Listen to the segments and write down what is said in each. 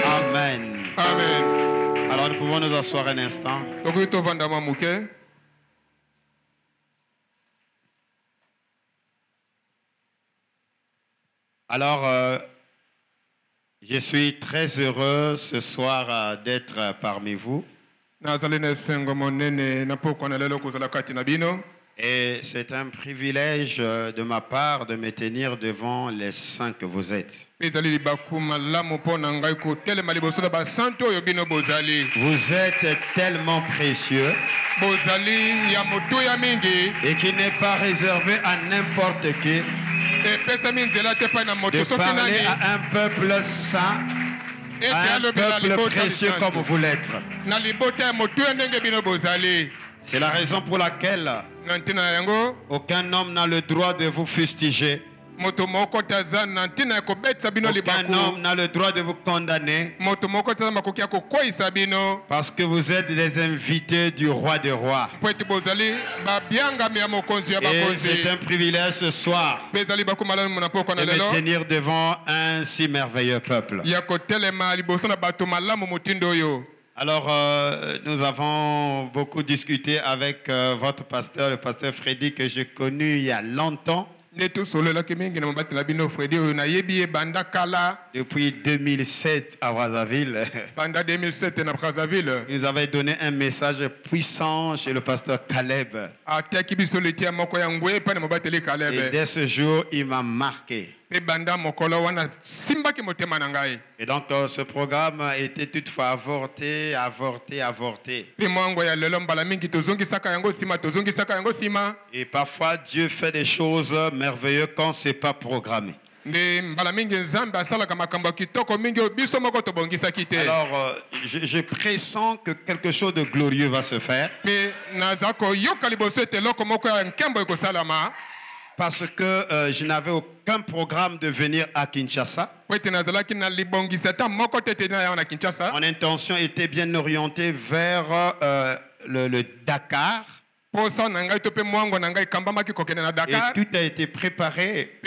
Amen. Amen. Alors nous pouvons nous asseoir un instant. Alors, je suis très heureux ce soir d'être parmi vous. Et c'est un privilège de ma part de me tenir devant les saints que vous êtes. Vous êtes tellement précieux et qui n'est pas réservé à n'importe qui de parler à un peuple saint, à un peuple précieux comme vous l'êtes. C'est la raison pour laquelle aucun homme n'a le droit de vous fustiger. Aucun homme n'a le droit de vous condamner parce que vous êtes des invités du roi des rois. Et c'est un privilège ce soir de me tenir devant un si merveilleux peuple. Alors, nous avons beaucoup discuté avec votre pasteur, le pasteur Freddy, que j'ai connu il y a longtemps. Depuis 2007 à Brazzaville. Il nous avait donné un message puissant chez le pasteur Caleb. Et dès ce jour, il m'a marqué. Et donc ce programme a été toutefois avorté. Et parfois Dieu fait des choses merveilleuses quand ce n'est pas programmé. Alors je pressens que quelque chose de glorieux va se faire. Parce que je n'avais aucun programme de venir à Kinshasa. Mon intention était bien orientée vers le Dakar. Et tout a été préparé.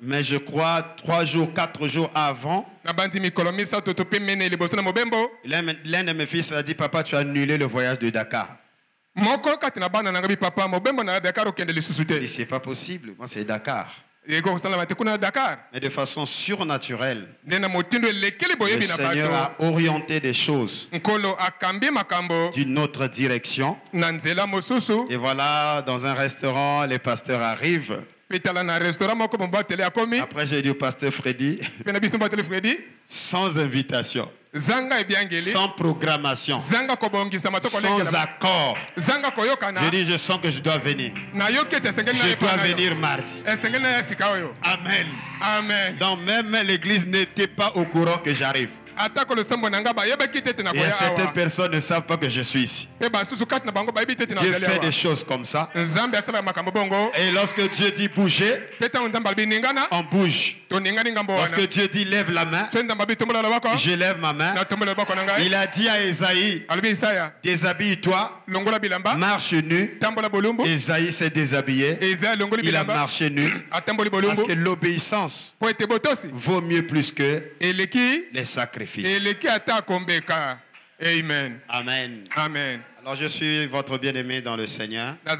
Mais je crois 3 jours, 4 jours avant, l'un de mes fils a dit: papa, tu as annulé le voyage de Dakar. C'est pas possible, moi c'est Dakar. Mais de façon surnaturelle, le Seigneur a orienté des choses d'une autre direction. Et voilà, dans un restaurant, les pasteurs arrivent. Après, j'ai dit au pasteur Freddy, sans invitation, sans programmation, sans accord, j'ai dit: je sens que je dois venir. Je dois venir mardi. Amen. Amen. Donc même l'église n'était pas au courant que j'arrive. Et certaines personnes ne savent pas que je suis ici. Dieu fait des choses comme ça. Et lorsque Dieu dit bouger, on bouge. Lorsque Dieu dit lève la main, je lève ma main. Il a dit à Esaïe: déshabille-toi, marche nu. Esaïe s'est déshabillé. Il a marché nu. Parce que l'obéissance vaut mieux plus que les sacrifices. Amen. Amen. Amen. Alors je suis votre bien-aimé dans le Seigneur, le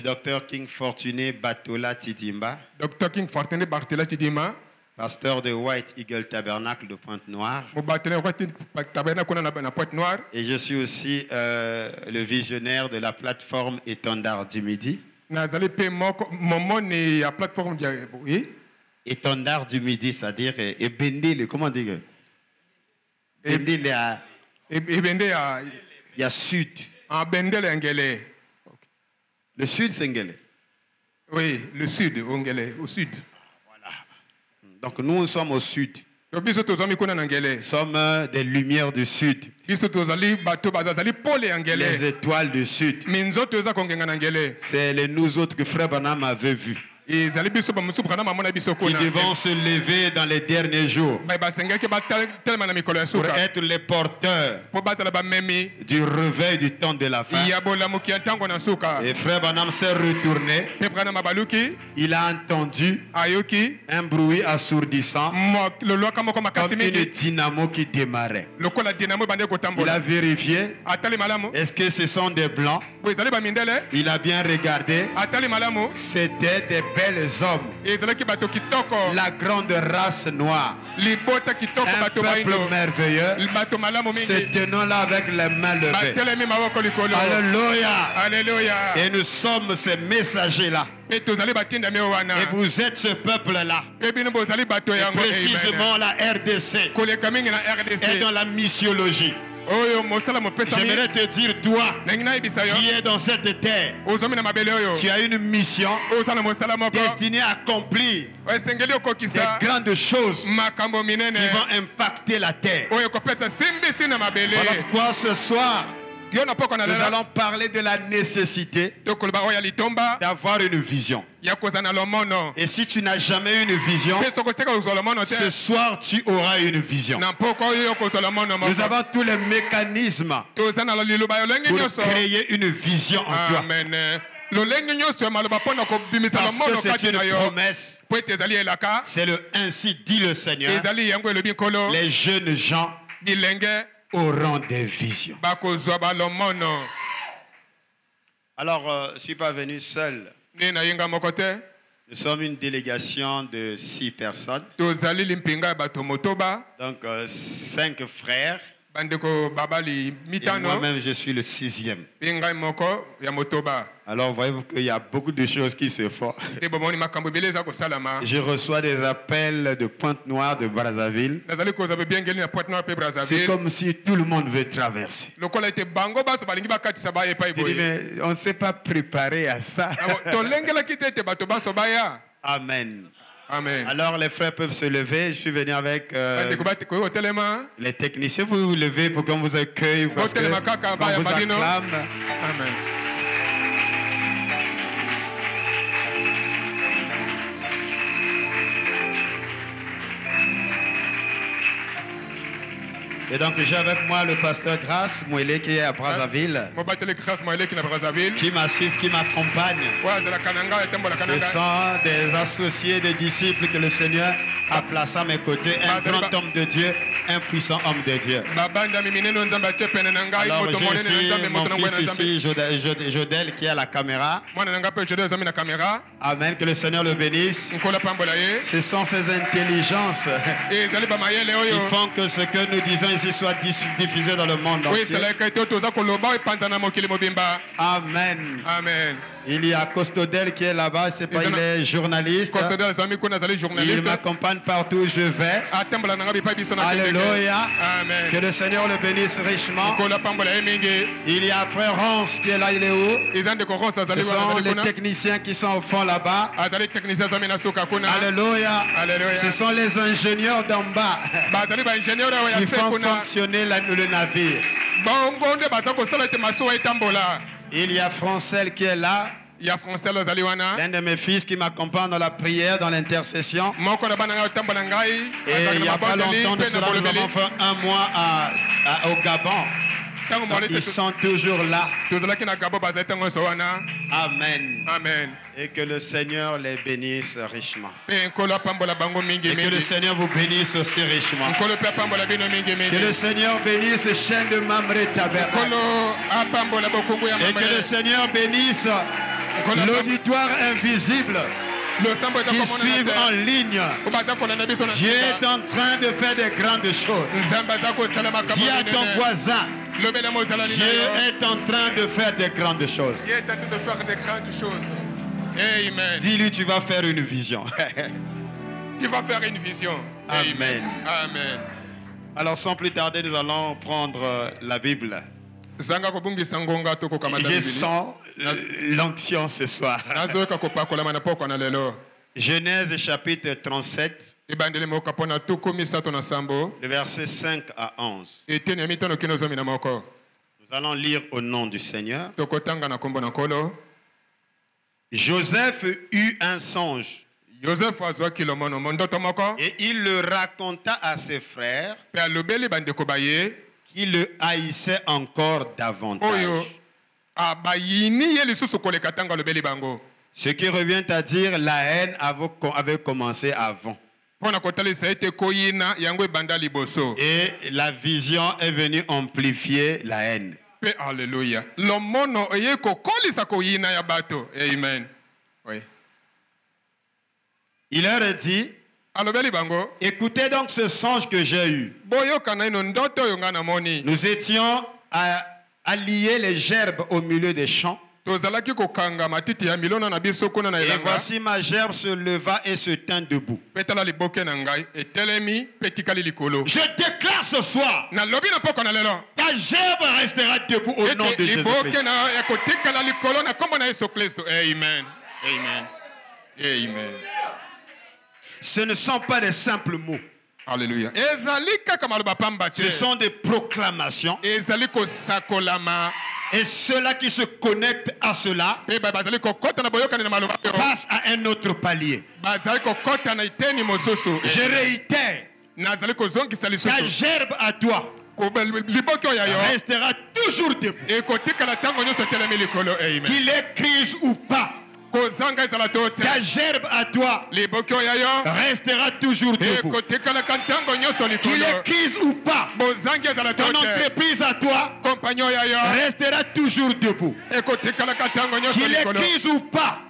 docteur King Fortuné Batola Tidimba, pasteur de White Eagle Tabernacle de Pointe-Noire. Et je suis aussi le visionnaire de la plateforme Étendard du Midi. Étendard du Midi, c'est-à-dire Ebendele, comment dire? Ebendele, il y a sud. Le sud, c'est Ngele. Oui, le sud, au sud. Voilà. Donc nous sommes au sud. Nous sommes des lumières du sud. Les étoiles du sud. C'est les nous autres que Frère Branham avait vus. qui devront se lever dans les derniers jours pour être les porteurs du réveil du temps de la fin. Et frère Branham s'est retourné. Il a entendu un bruit assourdissant comme une dynamo qui démarrait. Il a vérifié. Est-ce que ce sont des blancs? Il a bien regardé. C'était des belles hommes. La grande race noire. Un peuple merveilleux se tenant là avec les mains levées. Alléluia. Et nous sommes ces messagers-là. Et vous êtes ce peuple-là. Et précisément la RDC est dans la missiologie. J'aimerais te dire, toi qui es dans cette terre, tu as une mission destinée à accomplir des grandes choses qui vont impacter la terre. Voilà pourquoi ce soir nous allons parler de la nécessité d'avoir une vision. Et si tu n'as jamais eu une vision, ce soir tu auras une vision. Nous avons tous les mécanismes pour créer une vision en toi. Parce que c'est une promesse. C'est le ainsi dit le Seigneur. Les jeunes gens auront des visions. Alors, je ne suis pas venu seul. Nous sommes une délégation de 6 personnes. Donc, 5 frères. Et moi-même, je suis le 6e. Alors, voyez-vous qu'il y a beaucoup de choses qui se font. Je reçois des appels de Pointe-Noire de Brazzaville. C'est comme si tout le monde veut traverser. Je dis, mais on ne s'est pas préparé à ça. Amen. Amen. Alors les frères peuvent se lever. Je suis venu avec les techniciens. Vous vous levez pour qu'on vous accueille. Parce que on vous acclame. Amen. Et donc j'ai avec moi le pasteur Grâce Mouélé qui est à Brazzaville, qui m'assiste, qui m'accompagne. Ce sont des associés, des disciples que le Seigneur a placés à mes côtés. Un grand homme de Dieu, un puissant homme de Dieu. Alors j'ai ici mon fils ici, Jodel, qui est à la caméra. Amen, que le Seigneur le bénisse. Ce sont ces intelligences qui font que ce que nous disons ici soit diffusé dans le monde entier. Amen. Amen. Il y a Costodel qui est là-bas, il est journaliste. Il m'accompagne partout où je vais. Alléluia. Amen. Que le Seigneur le bénisse richement. Il y a Frère Rance qui est là, il est où? Ce sont les techniciens qui sont au fond là-bas. Alléluia. Ce sont les ingénieurs d'en bas qui font fonctionner le navire. Il y a Francel qui est là. L'un de mes fils qui m'accompagne dans la prière, dans l'intercession. Et il n'y a pas longtemps de cela, nous avons fait 1 mois au Gabon. Donc, ils sont toujours là. Amen. Amen. Et que le Seigneur les bénisse richement. Et que le Seigneur vous bénisse aussi richement. Que le Seigneur bénisse Chaîne de Mamré Tabernacle. Et que le Seigneur bénisse l'auditoire invisible qui suivent en ligne. Dieu est en train de faire de grandes choses. Dis à ton voisin, Dieu est en train de faire de grandes choses. Amen. Dis-lui, tu vas faire une vision. Tu vas faire une vision. Amen. Amen. Alors sans plus tarder, nous allons prendre la Bible. Je sens l'onction ce soir. Genèse chapitre 37, le verset 5 à 11. Nous allons lire au nom du Seigneur. Joseph eut un songe. Et il le raconta à ses frères qui le haïssaient encore davantage. Ce qui revient à dire la haine avait commencé avant. Et la vision est venue amplifier la haine. Alléluia. Amen. Oui. Il leur a dit, écoutez donc ce songe que j'ai eu. Nous étions à lier les gerbes au milieu des champs. Et voici ma gerbe se leva et se tint debout. Je déclare ce soir, ta gerbe restera debout au nom de Jésus-Christ. Amen. Amen. Amen. Ce ne sont pas des simples mots. Alléluia. Ce sont des proclamations. Et ceux-là qui se connectent à cela passent à un autre palier. Je réitère, ta gerbe à toi restera toujours debout. Qu'il ait crise ou pas, ta gerbe à toi restera toujours debout. Qu'il ait crise ou pas, ton entreprise à toi restera toujours debout. Qu'il ait crise ou pas,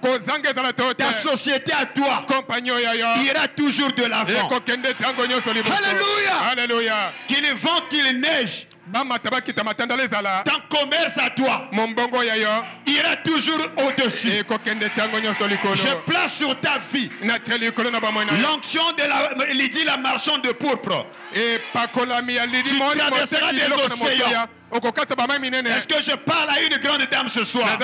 ta société à toi ira toujours de l'avant. Alléluia. Qu'il vente, qu'il neige, ton commerce à toi ira toujours au-dessus. Je place sur ta vie l'onction de Lydie la marchande de pourpre. Tu traverseras des océans. Est-ce que je parle à une grande dame ce soir?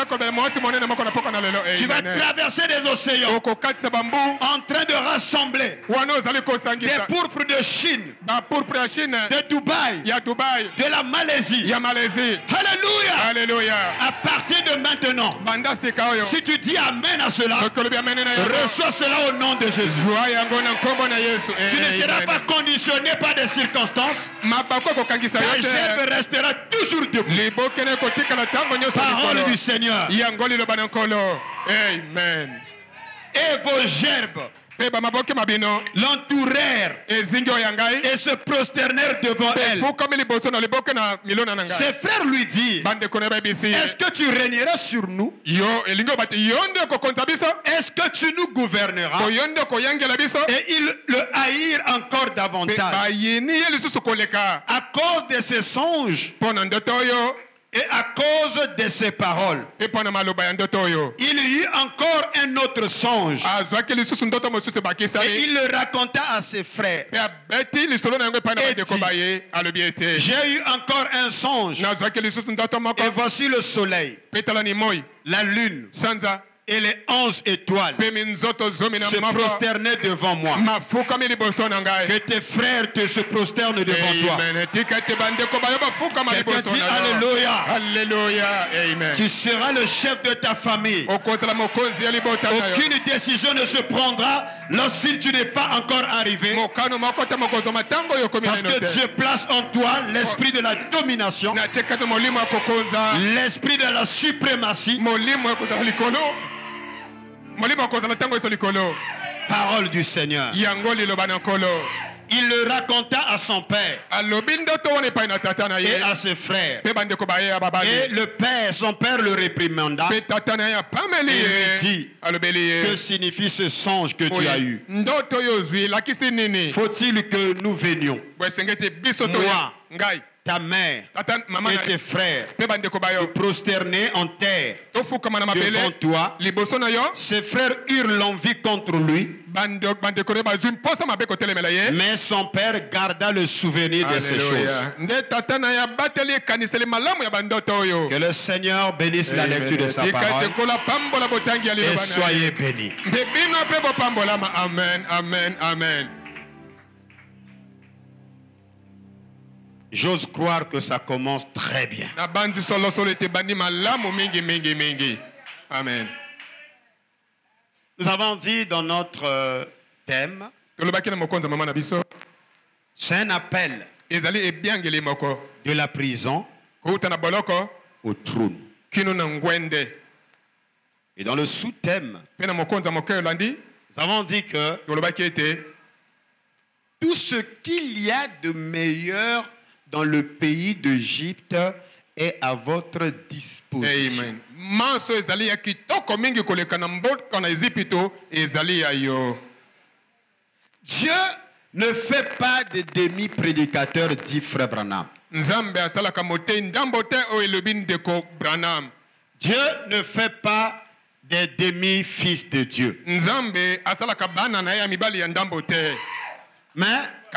Tu vas traverser des océans en train de rassembler des pourpres de Chine, de Dubaï, de la Malaisie. Alléluia. À partir de maintenant, si tu dis Amen à cela, reçois cela au nom de Jésus. Tu ne seras pas conditionné par des circonstances. Ta gerbe restera toujours debout. Parole du Seigneur. Amen. Et vos gerbes l'entourèrent et se prosternèrent devant elle. Ses frères lui dirent, est-ce que tu régneras sur nous? Est-ce que tu nous gouverneras? Et ils le haïrent encore davantage à cause de ses songes et à cause de ses paroles. Il y eut encore un autre songe. Et il le raconta à ses frères. J'ai eu encore un songe. Et voici le soleil, la lune et les 11 étoiles se prosternaient devant moi. Que tes frères se prosternent devant toi. Quelqu'un dit Alléluia. Alléluia. Amen. Tu seras le chef de ta famille. Aucune décision ne se prendra lorsque tu n'es pas encore arrivé. Parce que Dieu place en toi l'esprit de la domination, l'esprit de la suprématie. Parole du Seigneur. Il le raconta à son père et à ses frères. Et le père, son père le réprimanda et lui dit, que signifie ce songe que tu as eu? Faut-il que nous venions, moi, ta mère et tes frères, te prosterner en terre devant toi? Ses frères eurent l'envie contre lui, mais son père garda le souvenir de ces choses. Que le Seigneur bénisse la lecture de sa parole et soyez bénis. Amen, amen, amen. J'ose croire que ça commence très bien. Amen. Nous avons dit dans notre thème, c'est un appel de la prison au trône. Et dans le sous-thème, nous avons dit que tout ce qu'il y a de meilleur dans le pays d'Égypte est à votre disposition. Dieu ne fait pas de demi-prédicateurs, dit Frère Branham. Dieu ne fait pas des demi-fils de Dieu. Mais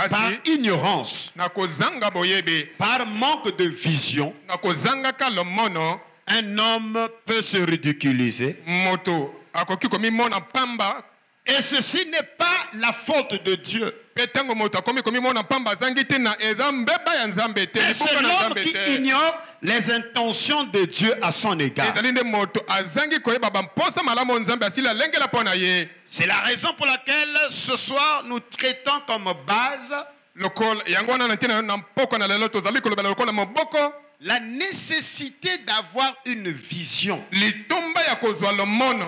par ignorance, par manque de vision, un homme peut se ridiculiser. Et ceci n'est pas la faute de Dieu. Mais c'est l'homme qui ignore les intentions de Dieu à son égard. C'est la raison pour laquelle ce soir nous traitons comme base la nécessité d'avoir une vision.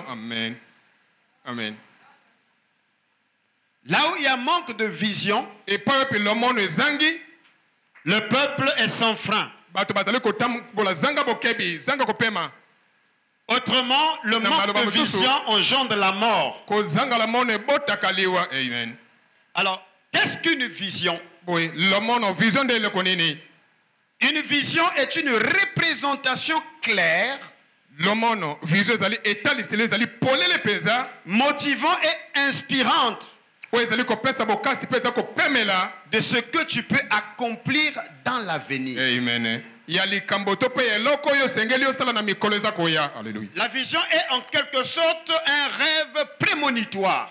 Amen. Amen. Là où il y a manque de vision, le peuple est sans frein. Autrement, le manque de vision engendre la mort. Alors, qu'est-ce qu'une vision? Une vision est une représentation claire, motivante et inspirante de ce que tu peux accomplir dans l'avenir. Amen. La vision est en quelque sorte un rêve prémonitoire.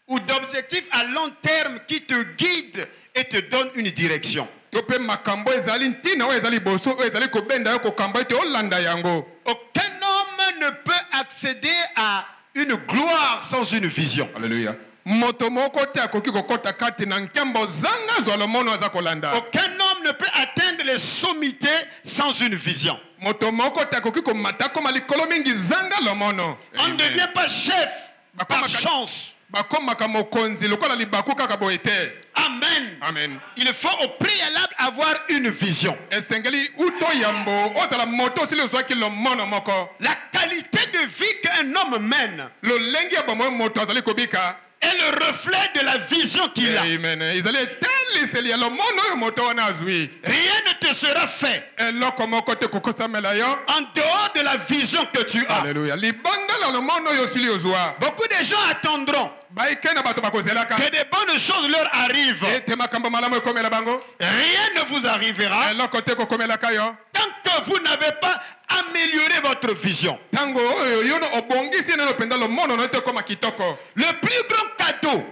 Ou d'objectifs à long terme qui te guide et te donne une direction. Aucun homme ne peut accéder à une gloire sans une vision. Alléluia. Aucun homme ne peut atteindre les sommités sans une vision. On ne devient pas chef par chance. Amen. Amen. Il faut au préalable avoir une vision. La qualité de vie qu'un homme mène est le reflet de la vision qu'il a. Rien ne te sera fait en dehors de la vision que tu as. Alléluia. Beaucoup de gens attendront que des bonnes choses leur arrivent. Rien ne vous arrivera tant que vous n'avez pas amélioré votre vision. Le plus grand cadeau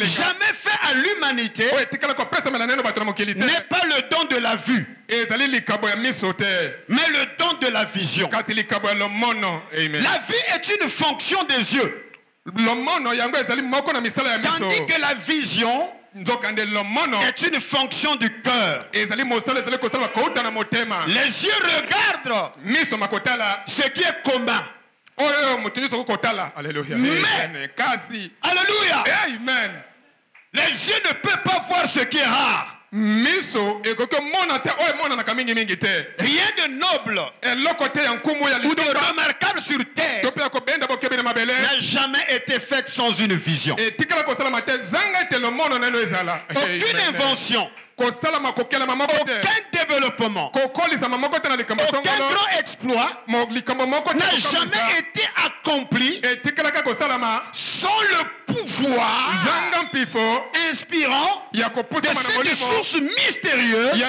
jamais fait à l'humanité n'est pas le don de la vue, mais le don de la vision. La vue est une fonction des yeux, tandis que la vision est une fonction du cœur. Les yeux regardent ce qui est commun. Alléluia. Mais, alléluia. Amen. Les yeux ne peuvent pas voir ce qui est rare. Rien de noble ou de remarquable sur terre n'a jamais été fait sans une vision. Aucune invention, aucun développement, aucun grand exploit n'a jamais été accompli sans le pouvoir inspirant de cette source mystérieuse qui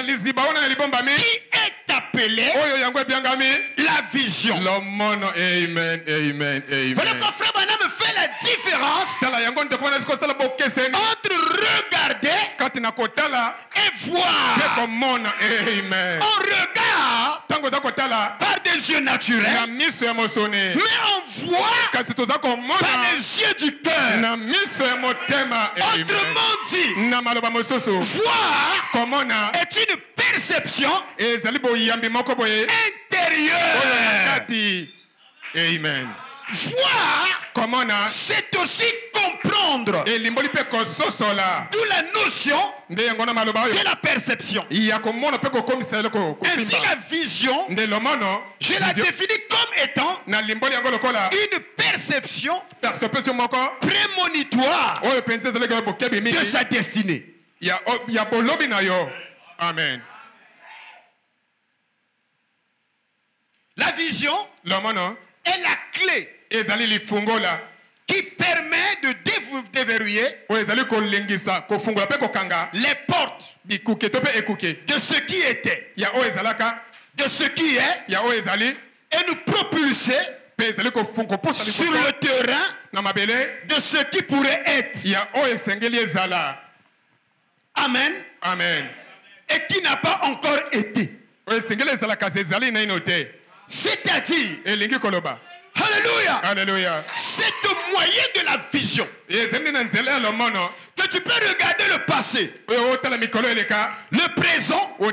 est appelée la vision. Amen. Amen. Voilà que Frère Branham fait la différence entre regarder et voir. Amen. On regarde par des yeux naturels, mais on voit par les yeux du cœur. Autrement dit, voir est une perception intérieure. Amen. Voir, c'est aussi comprendre. D'où la notion de la perception. Ainsi, la vision, je la définis comme étant une perception prémonitoire de sa destinée. Amen. La vision est la clé qui permet de déverrouiller les portes de ce qui était, de ce qui est, et nous propulser sur le terrain de ce qui pourrait être. Amen. Amen. Et qui n'a pas encore été. C'est-à-dire, alléluia, alléluia, c'est au moyen de la vision que tu peux regarder le passé, le présent, et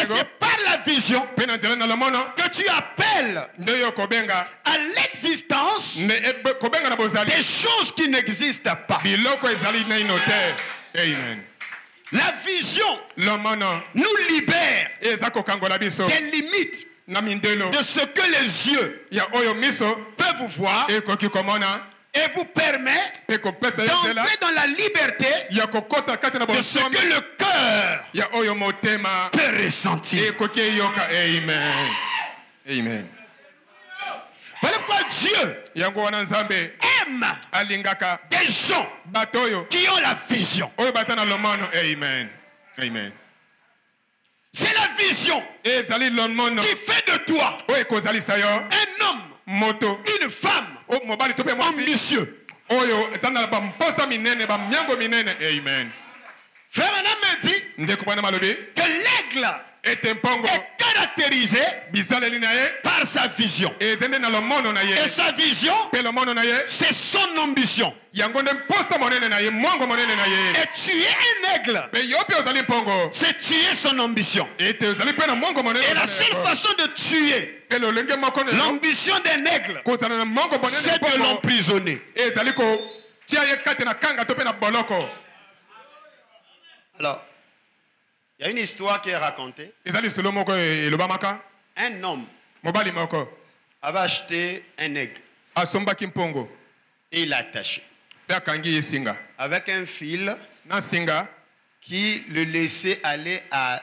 c'est par la vision que tu appelles à l'existence des choses qui n'existent pas. Amen. La vision nous libère des limites de ce que les yeux peuvent voir et vous permet d'entrer dans la liberté de ce que le cœur peut ressentir. Amen. Amen. Voilà pourquoi Dieu aime des gens qui ont la vision. Amen. Amen. C'est la vision qui fait de toi un homme, une femme ambitieux. Amen. Frère Madame me dit que l'aigle est caractérisé par sa vision. Et sa vision, c'est son ambition. Et tuer un aigle, c'est tuer son ambition. Et la seule façon de tuer l'ambition d'un aigle, c'est de l'emprisonner. Alors, il y a une histoire qui est racontée. Un homme avait acheté un aigle et il l'a attaché avec un fil qui le laissait aller à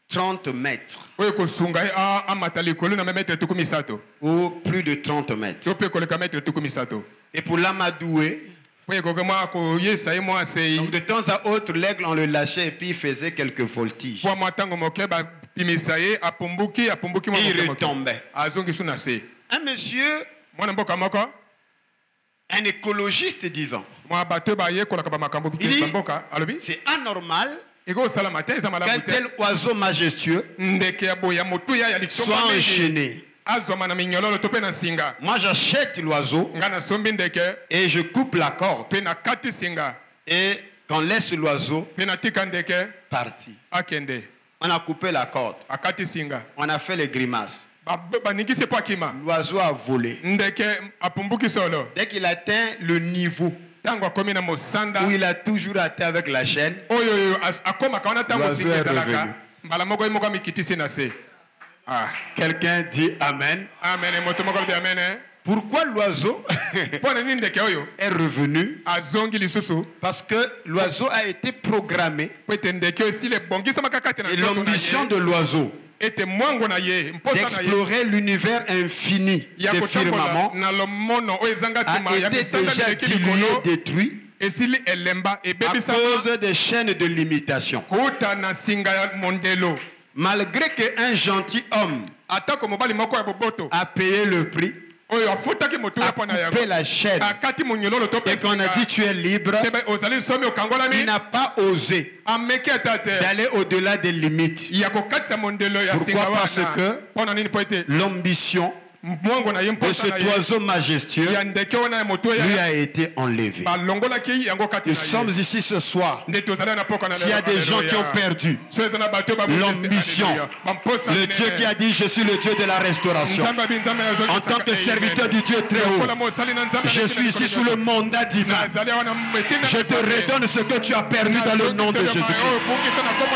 30 mètres ou plus de 30 mètres. Et pour l'amadouer, donc de temps à autre, l'aigle, on le lâchait et puis il faisait quelques voltiges. Et il retombait. Un monsieur, un écologiste disant, il dit, c'est anormal qu'un tel oiseau majestueux soit enchaîné. Moi j'achète l'oiseau et je coupe la corde et qu'on laisse l'oiseau partir. On a coupé la corde, on a fait les grimaces, l'oiseau a volé. Dès qu'il atteint le niveau où il a toujours atteint avec la chaîne, l'oiseau est revenu. Quelqu'un dit Amen. Pourquoi l'oiseau est revenu? Parce que l'oiseau a été programmé. Et l'ambition de l'oiseau d'explorer l'univers infini des firmaments a été déjà dilué, détruit à cause des chaînes de limitation. Malgré qu'un gentil homme a payé le prix, a coupé la chaîne et qu'on a dit tu es libre, il n'a pas osé d'aller au-delà des limites. Pourquoi? Parce que l'ambition de cet oiseau majestueux lui a été enlevé. Nous sommes ici ce soir. S'il y a des gens qui ont perdu l'ambition, le Dieu qui a dit je suis le Dieu de la restauration, en tant que serviteur du Dieu très haut, je suis ici sous le mandat divin. Je te redonne ce que tu as perdu dans le nom de Jésus-Christ.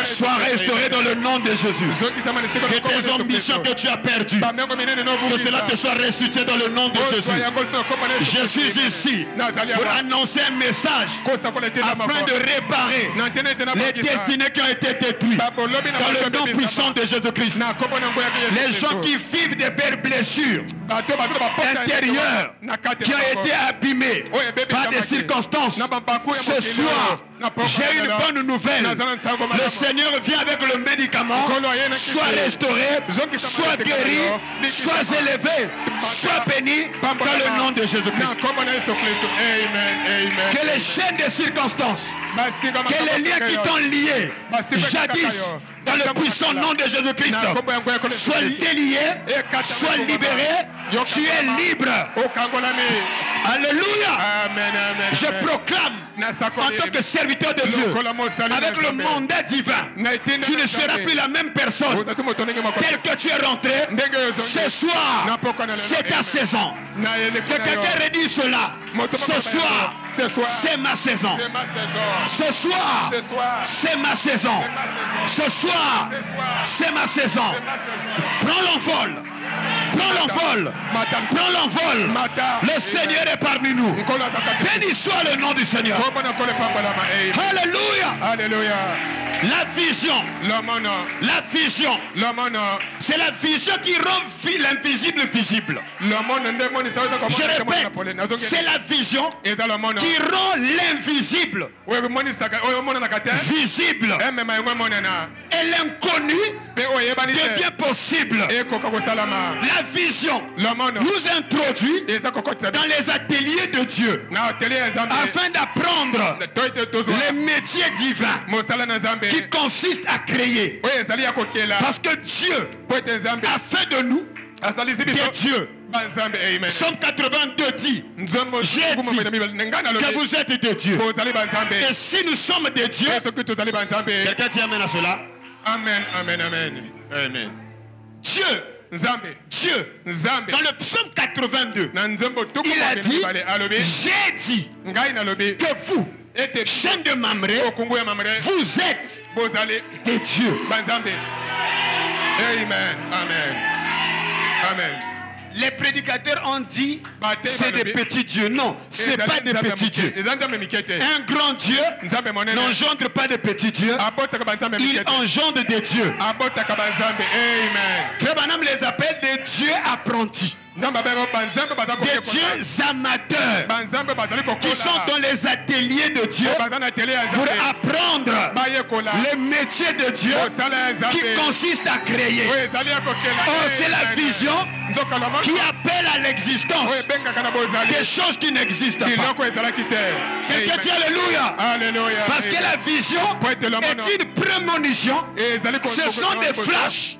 Sois restauré dans le nom de Jésus. Que tes ambitions que tu as perdues, que cela te soit restitué dans le nom de Jésus. Je suis ici pour annoncer un message afin de réparer les destinées qui ont été détruites dans le nom puissant de Jésus-Christ. Les gens qui vivent des belles blessures intérieures qui ont été abîmées par des circonstances, ce soir j'ai une bonne nouvelle. Le Seigneur vient avec le médicament. Sois restauré, sois guéri, sois élevé, sois béni dans le nom de Jésus-Christ. Que les chaînes des circonstances, que les liens qui t'ont lié jadis dans le puissant nom de Jésus-Christ soient déliés, soient libérés. Tu es libre. Alléluia. Je proclame en tant que serviteur de Dieu, avec le mandat divin, tu ne seras plus la même personne tel que tu es rentré. Ce soir, c'est ta saison. Que quelqu'un redise cela. Ce soir, c'est ma saison. Ce soir, c'est ma saison. Ce soir, c'est ma saison. Prends l'envol. Prends l'envol. Prends l'envol. Le Seigneur est parmi nous. Béni soit le nom du Seigneur. Alléluia. Alléluia. La vision. La vision. C'est la vision qui rend l'invisible visible. Je répète, c'est la vision qui rend l'invisible visible. Et l'inconnu devient possible. La vision nous introduit dans les ateliers de Dieu afin d'apprendre les métiers divins qui consistent à créer. Parce que Dieu a fait de nous des dieux. Psaume 82 dit, j'ai dit que vous êtes des dieux. Et si nous sommes des dieux, quelqu'un dit amen à cela. Amen, amen, amen, amen. Dieu, dans le psaume 82, il a dit, j'ai dit que vous, chaîne de Mamré, vous êtes des dieux. Amen, amen, amen. Les prédicateurs ont dit c'est des petits dieux. Non, ce n'est pas des petits dieux. Un grand Dieu n'engendre pas de petits dieux. Il engendre des dieux. Frère Branham les appelle des dieux apprentis. Des dieux amateurs qui sont dans les ateliers de Dieu pour apprendre les métiers de Dieu qui consistent à créer. Or, c'est la vision qui appelle à l'existence des choses qui n'existent pas. Quelqu'un dit Alléluia. Parce que la vision est une prémonition. Ce sont des flashs.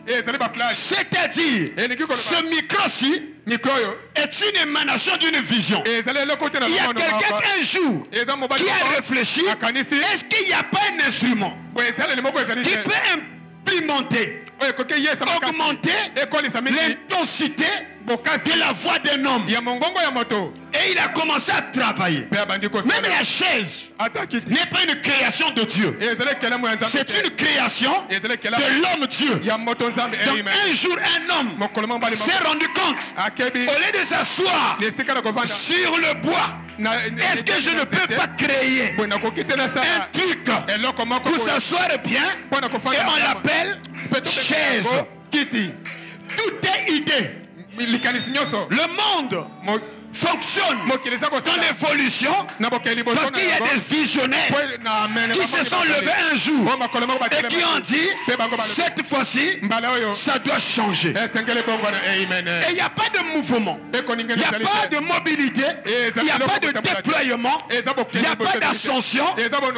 C'est-à-dire, ce micro-ci est une émanation d'une vision. Il y a quelqu'un un jour qui a réfléchi, est-ce qu'il n'y a pas un instrument qui peut implémenter, augmenter l'intensité de la voix d'un homme? Et il a commencé à travailler. Même la chaise n'est pas une création de Dieu. C'est une création de l'homme Dieu. Donc un jour, un homme s'est rendu compte, au lieu de s'asseoir sur le bois, est-ce que je ne peux pas créer un truc pour s'asseoir bien? Et on l'appelle chaise. Tout est idée. Le monde fonctionne dans l'évolution, parce qu'il y a des visionnaires qui se sont levés un jour et qui ont dit, cette fois-ci, ça doit changer. Et il n'y a pas de mouvement, il n'y a pas de mobilité, il n'y a pas de déploiement, il n'y a pas d'ascension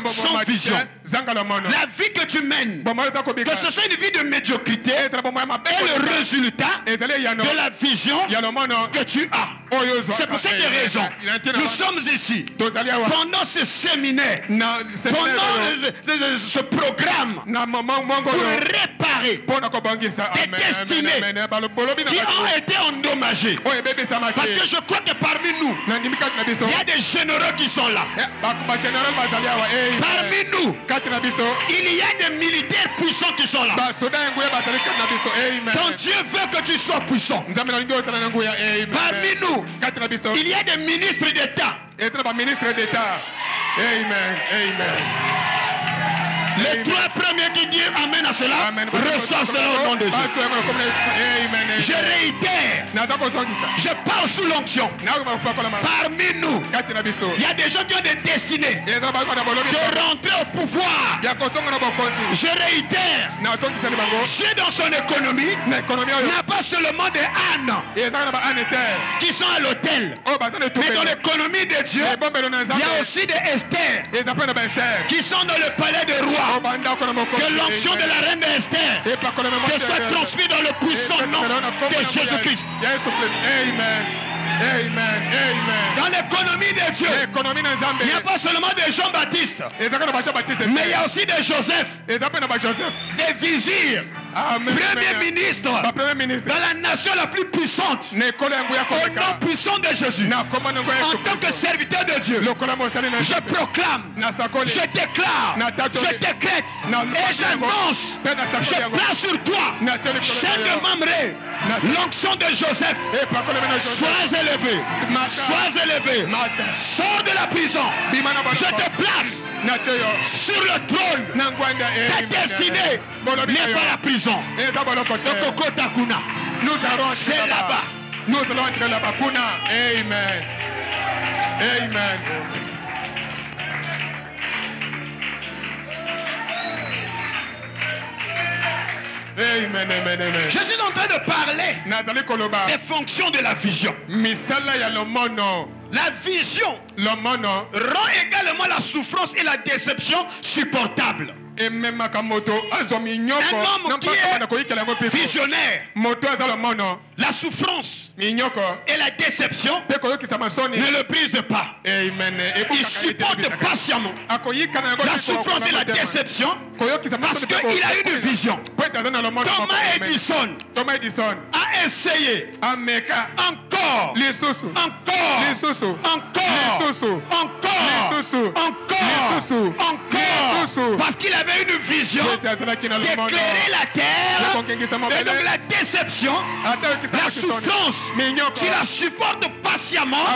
sans vision. La vie que tu mènes, que ce soit une vie de médiocrité, est le résultat de la vision que tu as. C'est pour cette raison, nous sommes ici pendant ce séminaire, pendant ce programme, pour réparer des destinées qui ont été endommagées. Parce que je crois que parmi nous, il y a des généraux qui sont là. Parmi nous, il y a des militaires puissants qui sont là. Quand Dieu veut que tu sois puissant, parmi nous, il y a des ministres d'État. Amen. Amen. Les trois premiers qui disent Amen à cela, reçoivent cela au nom de Jésus. Je réitère, je parle sous l'onction. Parmi nous, il y a des gens qui ont des destinées de rentrer au pouvoir. Je réitère, Dieu dans son économie n'a pas seulement des ânes qui sont à l'hôtel, mais dans l'économie de Dieu, il y a aussi des Esther qui sont dans le palais des rois. Que l'onction de la reine Esther te soit transmise dans le puissant nom de Jésus-Christ. Amen. Amen. Amen. Dans l'économie de Dieu, il n'y a pas seulement des Jean-Baptiste, mais il y a aussi des Joseph, des vizirs, premier ministre dans la nation la plus puissante, au nom puissant de Jésus. En tant que serviteur de Dieu, je proclame, je déclare, je décrète et j'annonce, je place sur toi, chaîne de Mamré, l'onction de Joseph. Sois élevé, sois élevé, sors de la prison, je te place sur le trône. Ta destinée n'est pas la prison. C'est là-bas. Nous allons entrer là-bas. Amen. Amen. Amen, amen, amen. Je suis en train de parler des fonctions de la vision. La vision rend également la souffrance et la déception supportables. Un homme qui est visionnaire, la souffrance et la déception ne le brisent pas. Il supporte patiemment la souffrance et la déception parce qu'il a une vision. Thomas Edison a essayé encore, parce qu'il avait une vision d'éclairer la terre. Et donc la déception, la souffrance, tu la supportes patiemment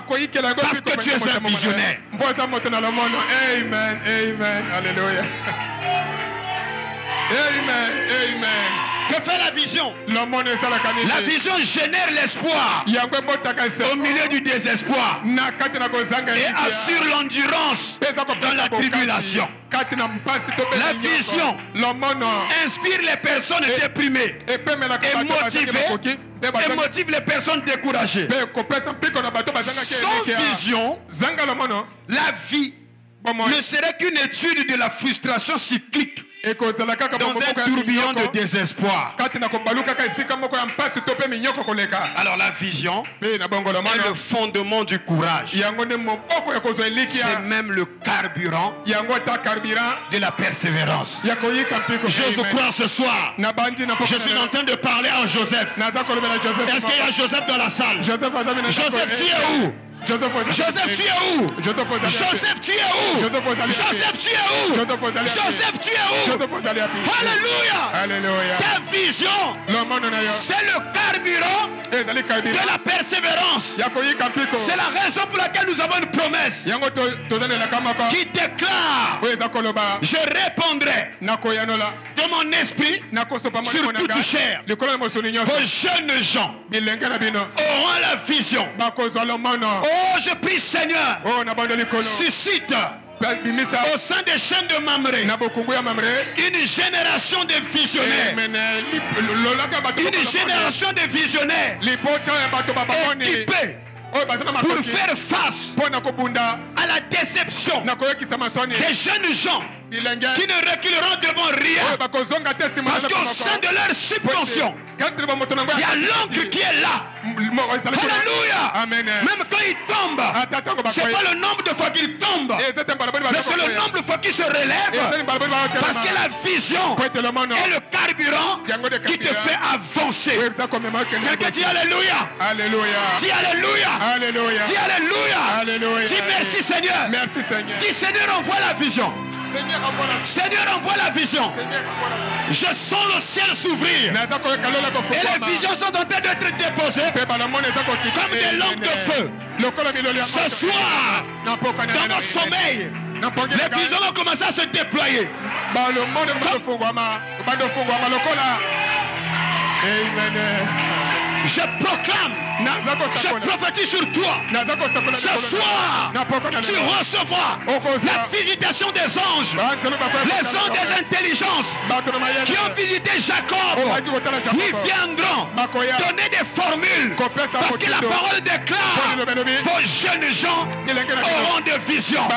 parce que tu es un visionnaire. Amen, amen, alléluia. Amen, amen. Que fait la vision? La vision génère l'espoir au milieu du désespoir et assure l'endurance dans la tribulation. La vision inspire les personnes déprimées et motive les personnes découragées. Sans vision, la vie ne serait qu'une étude de la frustration cyclique dans un tourbillon de désespoir. Alors la vision est le fondement du courage. C'est même le carburant de la persévérance. J'ose croire ce soir, je suis en train de parler à Joseph. Est-ce qu'il y a Joseph dans la salle? Joseph, tu es où? Joseph, tu es où? Joseph, tu es où? Joseph, tu es où? Joseph, tu es où? Alléluia. Alléluia. Ta vision, c'est le carburant de la persévérance. C'est la raison pour laquelle nous avons une promesse qui déclare: je répondrai de mon esprit sur toute chair. Vos jeunes gens auront la vision. Oh, je prie Seigneur, suscite au sein des chaînes de Mamré une génération de visionnaires. Une génération de visionnaires équipés pour faire face à la déception des jeunes gens qui ne reculeront devant rien, parce qu'au sein de leur subconscient il y a l'oncle qui est là. Alléluia. Même quand il tombe, c'est pas le nombre de fois qu'il tombe, mais c'est le nombre de fois qu'il se relève, parce que la vision est le carburant qui te fait avancer. Quelqu'un dit Alléluia. Alléluia. Dis Alléluia. Alléluia. Dis Alléluia. Alléluia. Dis merci Seigneur. Merci Seigneur. Dis Seigneur, envoie la vision. Seigneur, envoie la vision. Je sens le ciel s'ouvrir. Et les visions sont en train d'être déposées comme des lampes de feu. Ce soir, dans nos sommeils, les visions vont commencer à se déployer. Je proclame, je prophétise sur toi. Ce soir, tu recevras la visitation des anges, les anges des intelligences qui ont visité Jacob. Ils viendront donner des formules, parce que la parole déclare: vos jeunes gens auront des visions.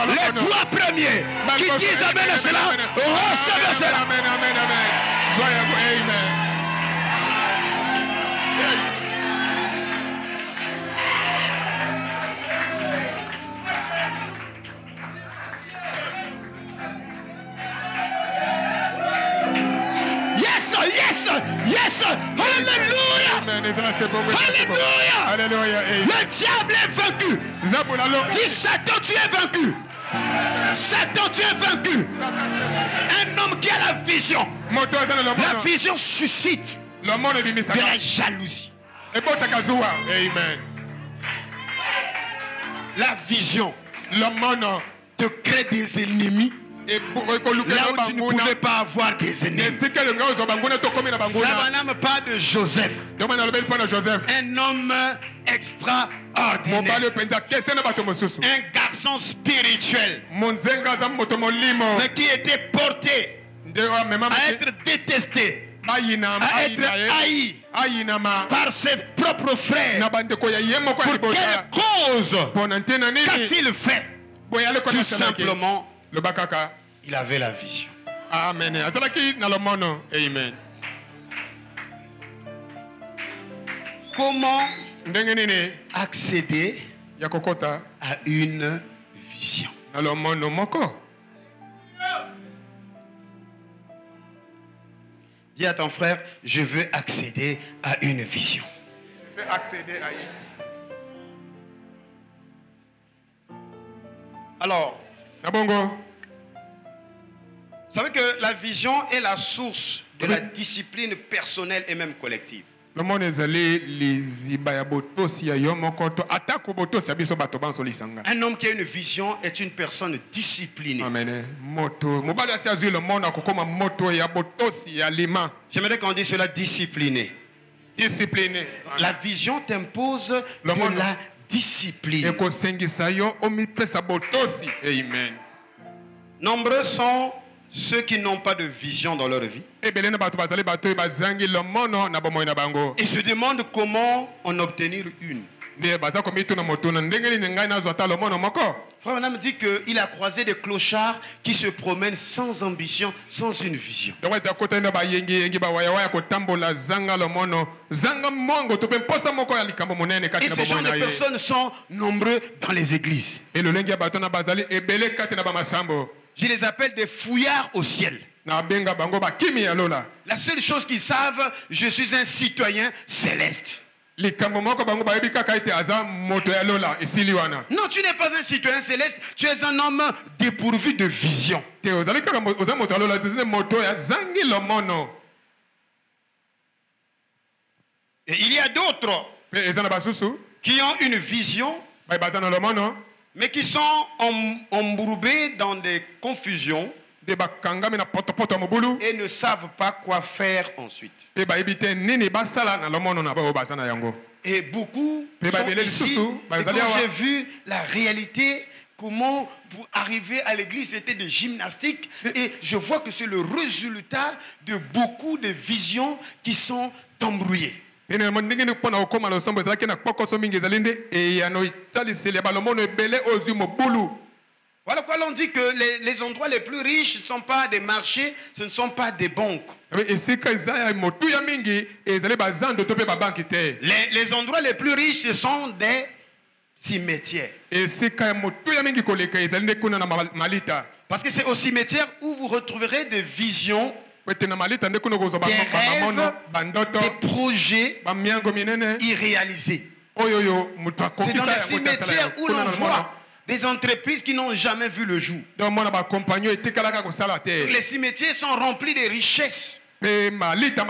Les trois premiers qui disent amen à cela, recevez cela. Amen. Yes, yes, alléluia, alléluia, alléluia. Le diable est vaincu. Dis Satan, tu es vaincu. Satan, tu es vaincu. Un homme qui a la vision. La vision suscite de la jalousie. Amen. La vision te crée des ennemis. Là où tu ne pouvais pas avoir des ennemis. Frère parle de Joseph. Un homme extraordinaire. Un garçon spirituel. Mais qui était porté à être détesté, à être haï par ses propres frères. Pour quelle cause qu'a-t-il fait? Tout simplement, il avait la vision. Amen. Amen. Comment accéder à une vision? Dis à ton frère: je veux accéder à une vision. Je veux accéder à une. Alors, vous savez que la vision est la source de la discipline personnelle et même collective. Un homme qui a une vision est une personne disciplinée. J'aimerais qu'on dise cela: discipliné. Discipliné. La vision t'impose de la discipline. Nombreux sont ceux qui n'ont pas de vision dans leur vie et se demandent comment en obtenir une. Frère Branham dit qu'il a croisé des clochards qui se promènent sans ambition, sans une vision. Et ce genre de personnes sont nombreux dans les églises. Je les appelle des fouillards au ciel. La seule chose qu'ils savent: je suis un citoyen céleste. Non, tu n'es pas un citoyen céleste, tu es un homme dépourvu de vision. Et il y a d'autres qui ont une vision, mais qui sont embourbés dans des confusions et ne savent pas quoi faire ensuite. Et beaucoup sont ici, et quand j'ai vu la réalité, comment pour arriver à l'église, c'était des gymnastiques, et je vois que c'est le résultat de beaucoup de visions qui sont embrouillées. Voilà quoi l'on dit que les endroits les plus riches ne sont pas des marchés, ce ne sont pas des banques. Les endroits les plus riches, ce sont des cimetières. Parce que c'est au cimetière où vous retrouverez des visions, des rêves, des projets irréalisés. C'est dans les cimetières où l'on voit des entreprises qui n'ont jamais vu le jour. Les cimetières sont remplis de richesses. À cause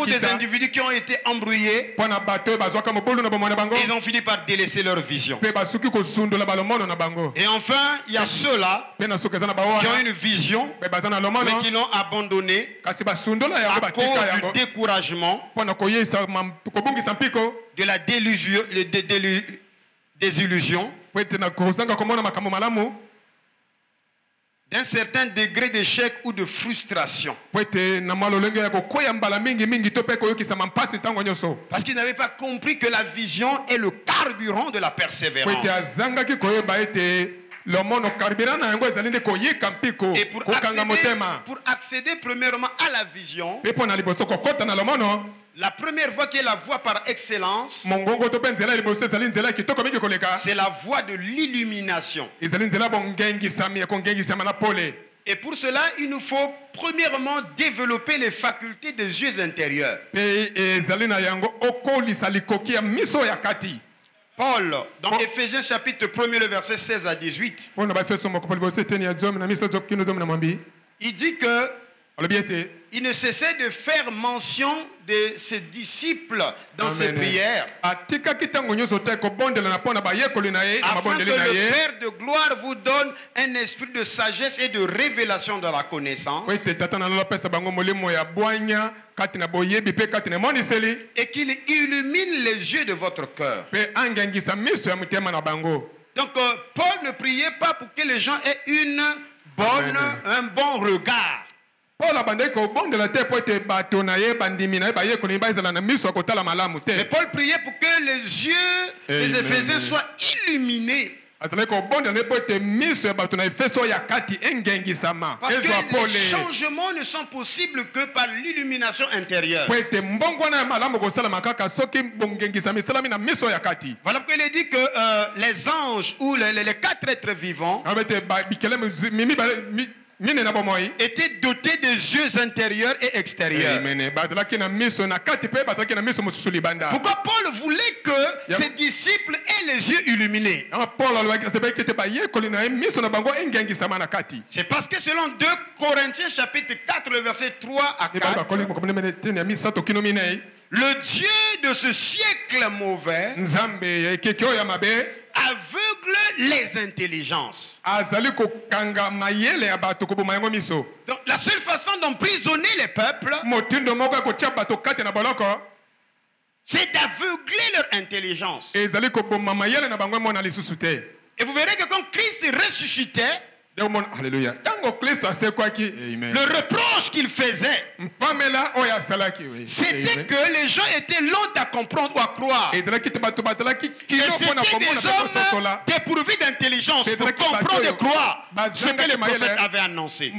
des individus qui ont été embrouillés, ils ont fini par délaisser leur vision. Et enfin, il y a ceux-là qui ont une vision, mais qui l'ont abandonnée à cause du découragement, de la désillusion, d'un certain degré d'échec ou de frustration. Parce qu'ils n'avaient pas compris que la vision est le carburant de la persévérance. Et pour accéder premièrement à la vision, la première voie qui est la voie par excellence, c'est la voie de l'illumination. Et pour cela, il nous faut premièrement développer les facultés des yeux intérieurs. Paul, dans Éphésiens chapitre 1er, le verset 16 à 18, il dit que il ne cessait de faire mention de ses disciples dans ses prières, afin que le Père de gloire vous donne un esprit de sagesse et de révélation de la connaissance, et qu'il illumine les yeux de votre cœur. Donc Paul ne priait pas pour que les gens aient un bon regard. Mais Paul priait pour que les yeux des Éphésiens soient illuminés. Parce que les changements ne sont possibles que par l'illumination intérieure. Voilà pourquoi il est dit que les anges ou les quatre êtres vivants étaient dotés des yeux intérieurs et extérieurs. Pourquoi Paul voulait que ses disciples aient les yeux illuminés? C'est parce que selon 2 Corinthiens chapitre 4, le verset 3 à 4, le Dieu de ce siècle mauvais aveugle les intelligences. Donc la seule façon d'emprisonner les peuples, c'est d'aveugler leur intelligence. Et vous verrez que quand Christ ressuscitait, Alléluia. Le reproche qu'il faisait, c'était que les gens étaient lents à comprendre ou à croire. Et c'était des hommes dépourvus d'intelligence pour comprendre et croire ce que les prophètes avaient annoncé.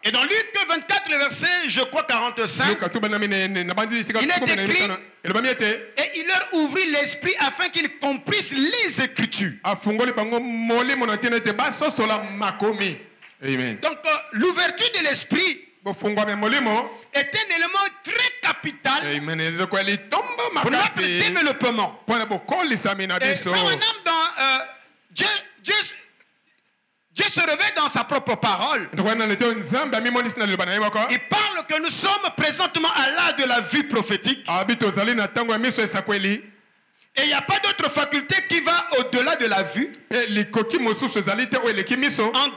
Et dans Luc 24, le verset, je crois 45, il est écrit, et il leur ouvrit l'esprit afin qu'ils comprissent les Écritures. Amen. Donc l'ouverture de l'esprit est un élément très capital pour notre développement. Et frère, Dieu se révèle dans sa propre parole. Il parle que nous sommes présentement à l'âge de la vue prophétique. Et il n'y a pas d'autre faculté qui va au-delà de la vue. En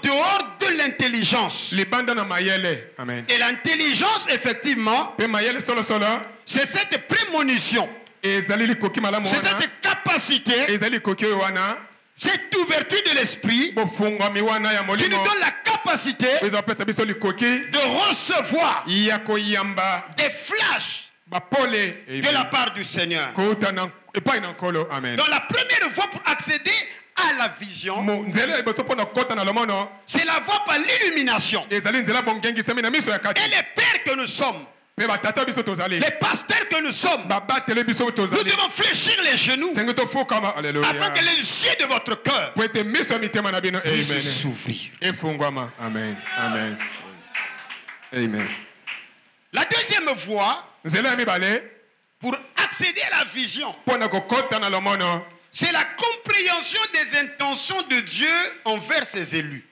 dehors de l'intelligence. Et l'intelligence, effectivement, c'est cette prémonition. C'est cette capacité, cette ouverture de l'esprit qui nous donne la capacité de recevoir des flashs de la part du Seigneur. Donc la première voie pour accéder à la vision, c'est la voie par l'illumination. Et les pères que nous sommes, les pasteurs que nous sommes, nous devons fléchir les genoux afin que les yeux de votre cœur puissent s'ouvrir. Amen. Amen. Amen. La deuxième voie pour accéder à la vision, c'est la compréhension des intentions de Dieu envers ses élus.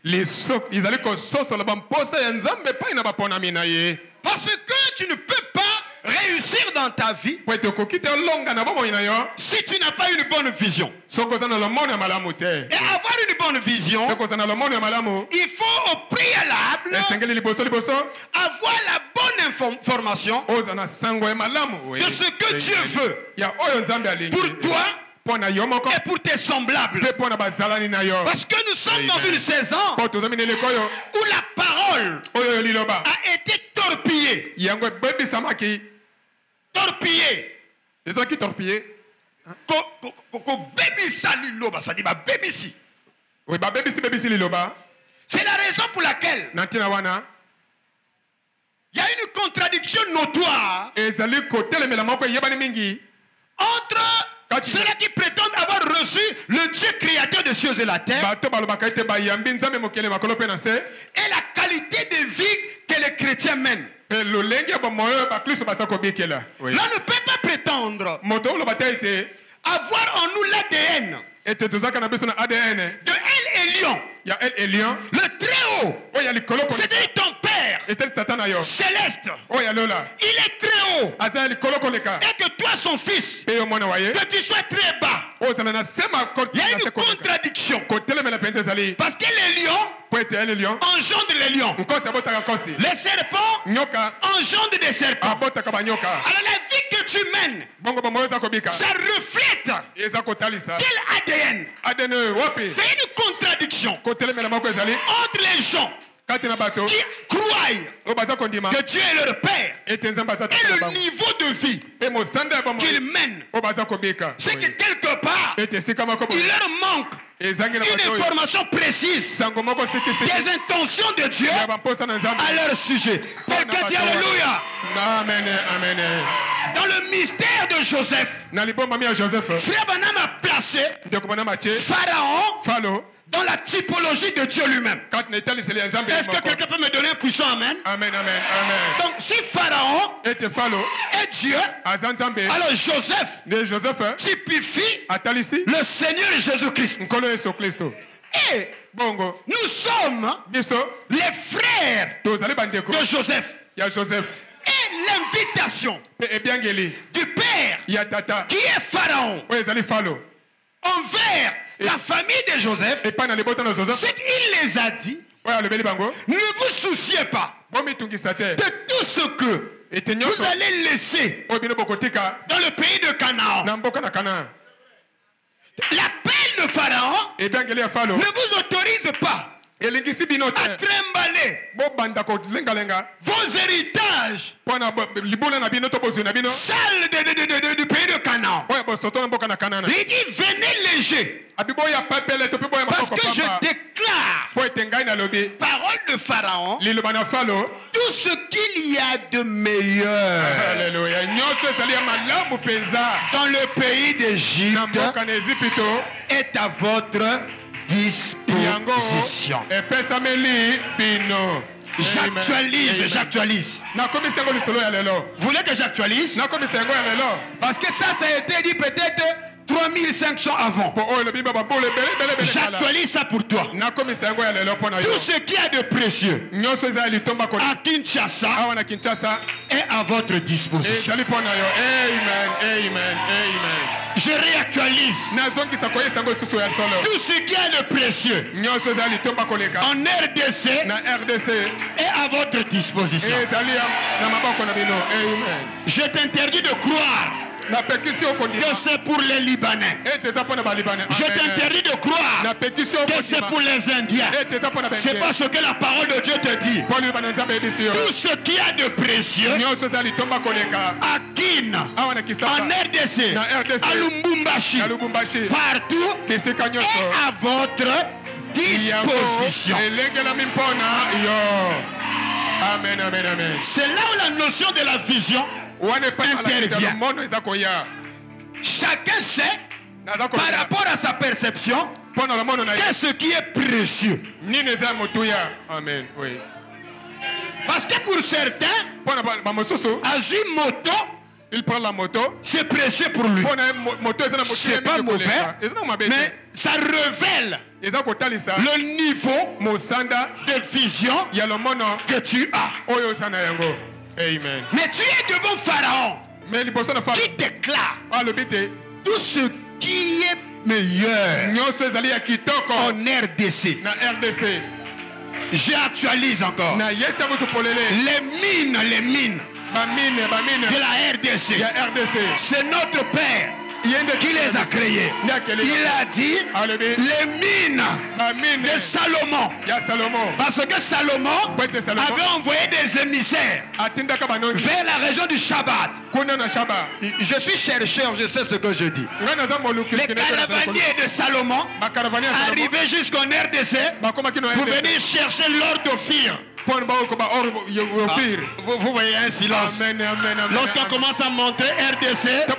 Parce que tu ne peux pas réussir dans ta vie si tu n'as pas une bonne vision. Et avoir une bonne vision, il faut au préalable avoir la bonne information de ce que Dieu veut pour toi et pour tes semblables. Parce que nous sommes dans une saison où la parole a été torpillée. C'est la raison pour laquelle il y a une contradiction notoire entre ceux-là qui prétendent avoir reçu le Dieu créateur des cieux et la terre et la qualité de vie que les chrétiens mènent. Là, on ne peut pas prétendre avoir en nous l'ADN de El Elyon, le très haut, c'est-à-dire ton Père céleste. Il est très haut et que toi son fils, que tu sois très bas. Il y a une contradiction parce que les lions engendre les lions, les serpents engendrent des serpents. Alors la vie que tu mènes, ça reflète quel ADN. Il y a une contradiction entre les gens qui croient que Dieu est leur Père et le niveau de vie qu'ils mènent. C'est que quelque part, il leur manque une information précise des intentions de Dieu à leur sujet. Quelqu'un dit Alléluia. Dans le mystère de Joseph, Frère Branham a placé Pharaon dans la typologie de Dieu lui-même. Est-ce que quelqu'un peut me donner un puissant amen? Amen, amen, amen. Donc si Pharaon est Dieu, alors Joseph typifie le Seigneur Jésus-Christ. Et nous sommes les frères de Joseph. Et l'invitation du Père qui est Pharaon envers la famille de Joseph, c'est qu'il les a dit: ne vous souciez pas de tout ce que vous allez laisser dans le pays de Canaan. L'appel de Pharaon ne vous autorise pas à trimballer vos héritages sales du pays de Canaan. Il dit: venez léger, parce que je déclare, parole de Pharaon, tout ce qu'il y a de meilleur dans le pays d'Égypte est à votre disposition. J'actualise, j'actualise. Vous voulez que j'actualise? Parce que ça a été dit peut-être 3500 avant. J'actualise ça pour toi. Tout ce qu'il y a de précieux à Kinshasa est à votre disposition. Amen, amen, amen. Je réactualise tout ce qui est de précieux en RDC est à votre disposition. Je t'interdis de croire que c'est pour les Libanais. Je t'interdis de croire que c'est pour les Indiens. C'est pas ce que la parole de Dieu te dit. Tout ce qui y a de précieux à Kin, en RDC, à Lubumbashi, partout est à votre disposition. Amen, amen, amen. C'est là où la notion de la vision intervient. Chacun sait par rapport à sa perception qu'est-ce qui est précieux. Amen, oui. Parce que pour certains, Azimoto, il prend la moto, c'est précieux pour lui. C'est pas mauvais, mais ça révèle le niveau de vision que tu as. Amen. Mais tu es devant Pharaon qui déclare tout ce qui est meilleur en RDC. J'actualise encore. Les mines de la RDC. C'est notre Père qui les a créés. Il a dit les mines de Salomon. Parce que Salomon avait envoyé des émissaires vers la région du Shabbat. Je suis chercheur, je sais ce que je dis. Les caravaniers de Salomon arrivaient jusqu'en RDC pour venir chercher l'or d'Ophir. Vous voyez un silence. Lorsqu'on commence à montrer RDC, dans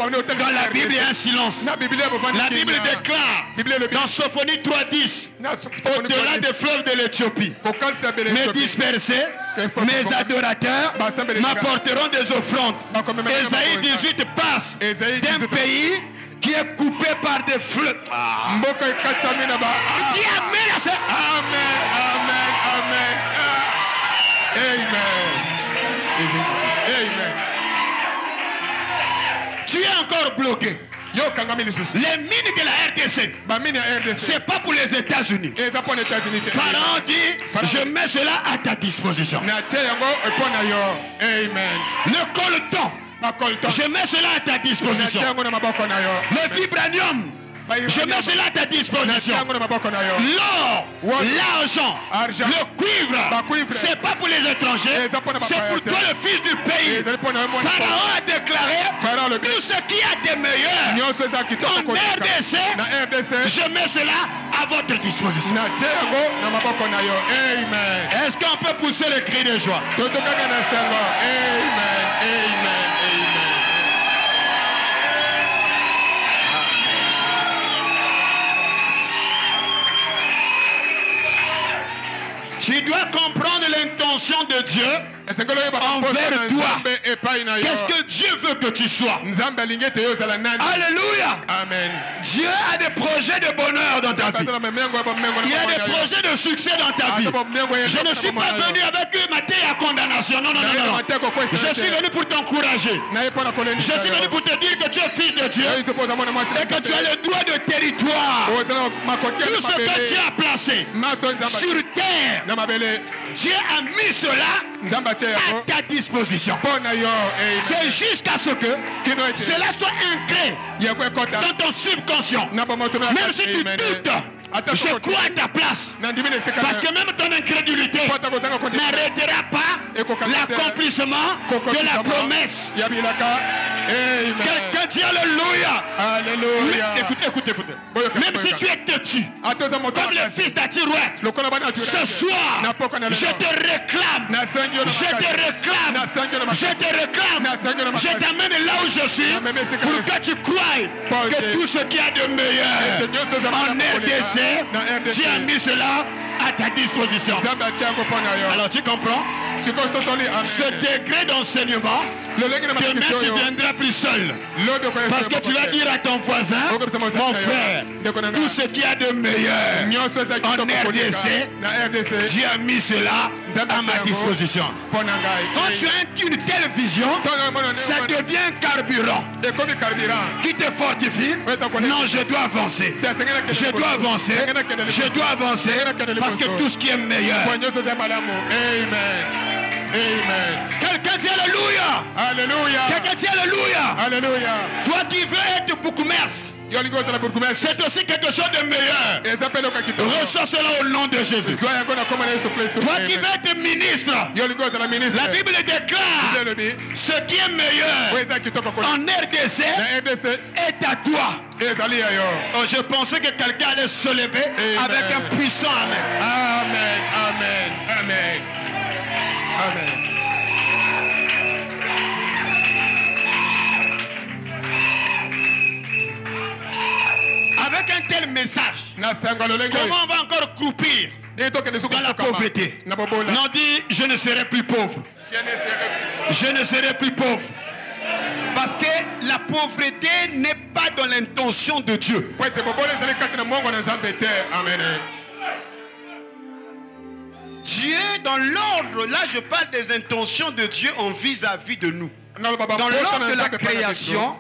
la Bible, il y a un silence. La Bible déclare dans Sophonie 3.10, au-delà des fleuves de l'Éthiopie, mes dispersés, mes adorateurs m'apporteront des offrandes. Ésaïe 18 passe d'un pays qui est coupé par des fleuves. Dis amen à ça. Amen, amen, amen. Amen. Amen. Tu es encore bloqué. Les mines de la RDC, c'est pas pour les États-Unis. Pharaon dit, je mets cela à ta disposition. Amen. Le coltan, je mets cela à ta disposition. Le vibranium, je mets cela à ta disposition. L'or, l'argent, le cuivre, c'est pas pour les étrangers, c'est pour toi le fils du pays. Pharaon a déclaré tout ce qui a de meilleur en RDC, je mais cela à votre disposition. Est-ce qu'on peut pousser le cri de joie? Amen, amen. Tu dois comprendre l'intention de Dieu envers toi. Qu'est-ce que Dieu veut que tu sois? Alléluia. Amen. Dieu a des projets de bonheur dans ta vie. Il y a des projets de succès dans ta vie. Je ne suis pas venu avec une matière à condamnation. Non. Je suis venu pour t'encourager. Je suis venu pour te dire que tu es fils de Dieu et que tu as le droit de territoire. Tout ce que Dieu a placé sur terre, Dieu a mis cela à ta disposition. C'est jusqu'à ce que cela soit ancré dans ton subconscient. Même si tu doutes, je crois à ta place. Parce que même ton incrédulité n'arrêtera pas l'accomplissement de la promesse. Quelqu'un dit alléluia. Alléluia. Écoute. Même si tu es têtu, comme le fils d'Atirouette, ce soir, je te réclame. Je t'amène là où je suis pour que tu croies que tout ce qu'il y a de meilleur en RDC, tu as mis cela à ta disposition. Alors tu comprends? Ce degré d'enseignement, demain tu viendras plus seul. Parce que tu vas dire à ton voisin, mon frère, tout ce qu'il y a de meilleur en RDC, tu as mis cela à ma disposition. Quand tu as une telle vision, ça devient un carburant qui te fortifie. Non, je dois avancer. Je dois avancer. Je dois avancer parce que tout ce qui est meilleur. Amen. Quelqu'un dit alléluia. Alléluia. Quelqu'un dit alléluia. Alléluia. Toi qui veux être bourgmestre, c'est aussi quelque chose de meilleur. Reçois cela au nom de Jésus. Toi qui veux être ministre, la Bible déclare ce qui est meilleur en RDC est à toi. Oh, je pensais que quelqu'un allait se lever avec un puissant amen. Amen. Amen. Amen. Amen. Avec un tel message, comment on va encore croupir dans la pauvreté? Non, dit, je ne serai plus pauvre. Je ne serai plus pauvre. Parce que la pauvreté n'est pas dans l'intention de Dieu. Dieu, dans l'ordre, là je parle des intentions de Dieu en vis-à-vis de nous. Dans l'ordre de la création,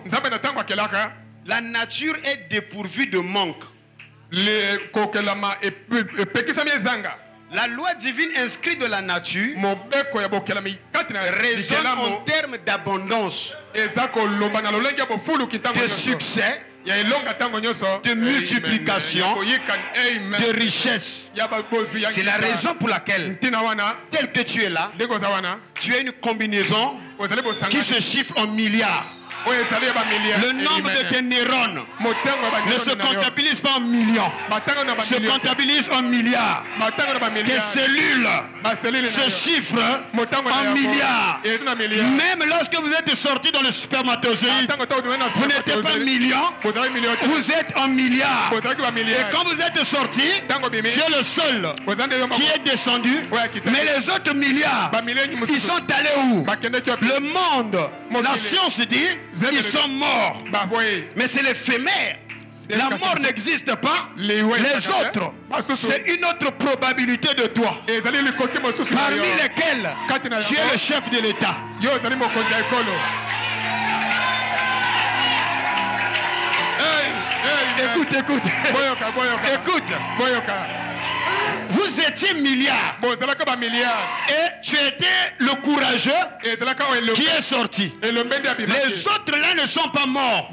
la nature est dépourvue de manque. La loi divine inscrite de la nature résonne en termes d'abondance, de succès, de multiplication, de richesse. C'est la raison pour laquelle, tel que tu es là, tu as une combinaison qui se chiffre en milliards. Le nombre de tes neurones ne se comptabilise pas en millions, se comptabilise en milliards. Tes cellules se chiffrent en milliards. Même lorsque vous êtes sortis dans le spermatozoïde, vous n'êtes pas millions, vous êtes en milliards. Et quand vous êtes sortis, tu es le seul qui est descendu. Mais les autres milliards, ils sont allés où? Le monde, la science dit, ils sont morts. Mais c'est l'éphémère. La mort n'existe pas. Les autres, c'est une autre probabilité de toi. Parmi lesquelles tu es le chef de l'État. Écoute. Écoute. Vous étiez milliards. Et tu étais le courageux qui est sorti. Les autres là ne sont pas morts.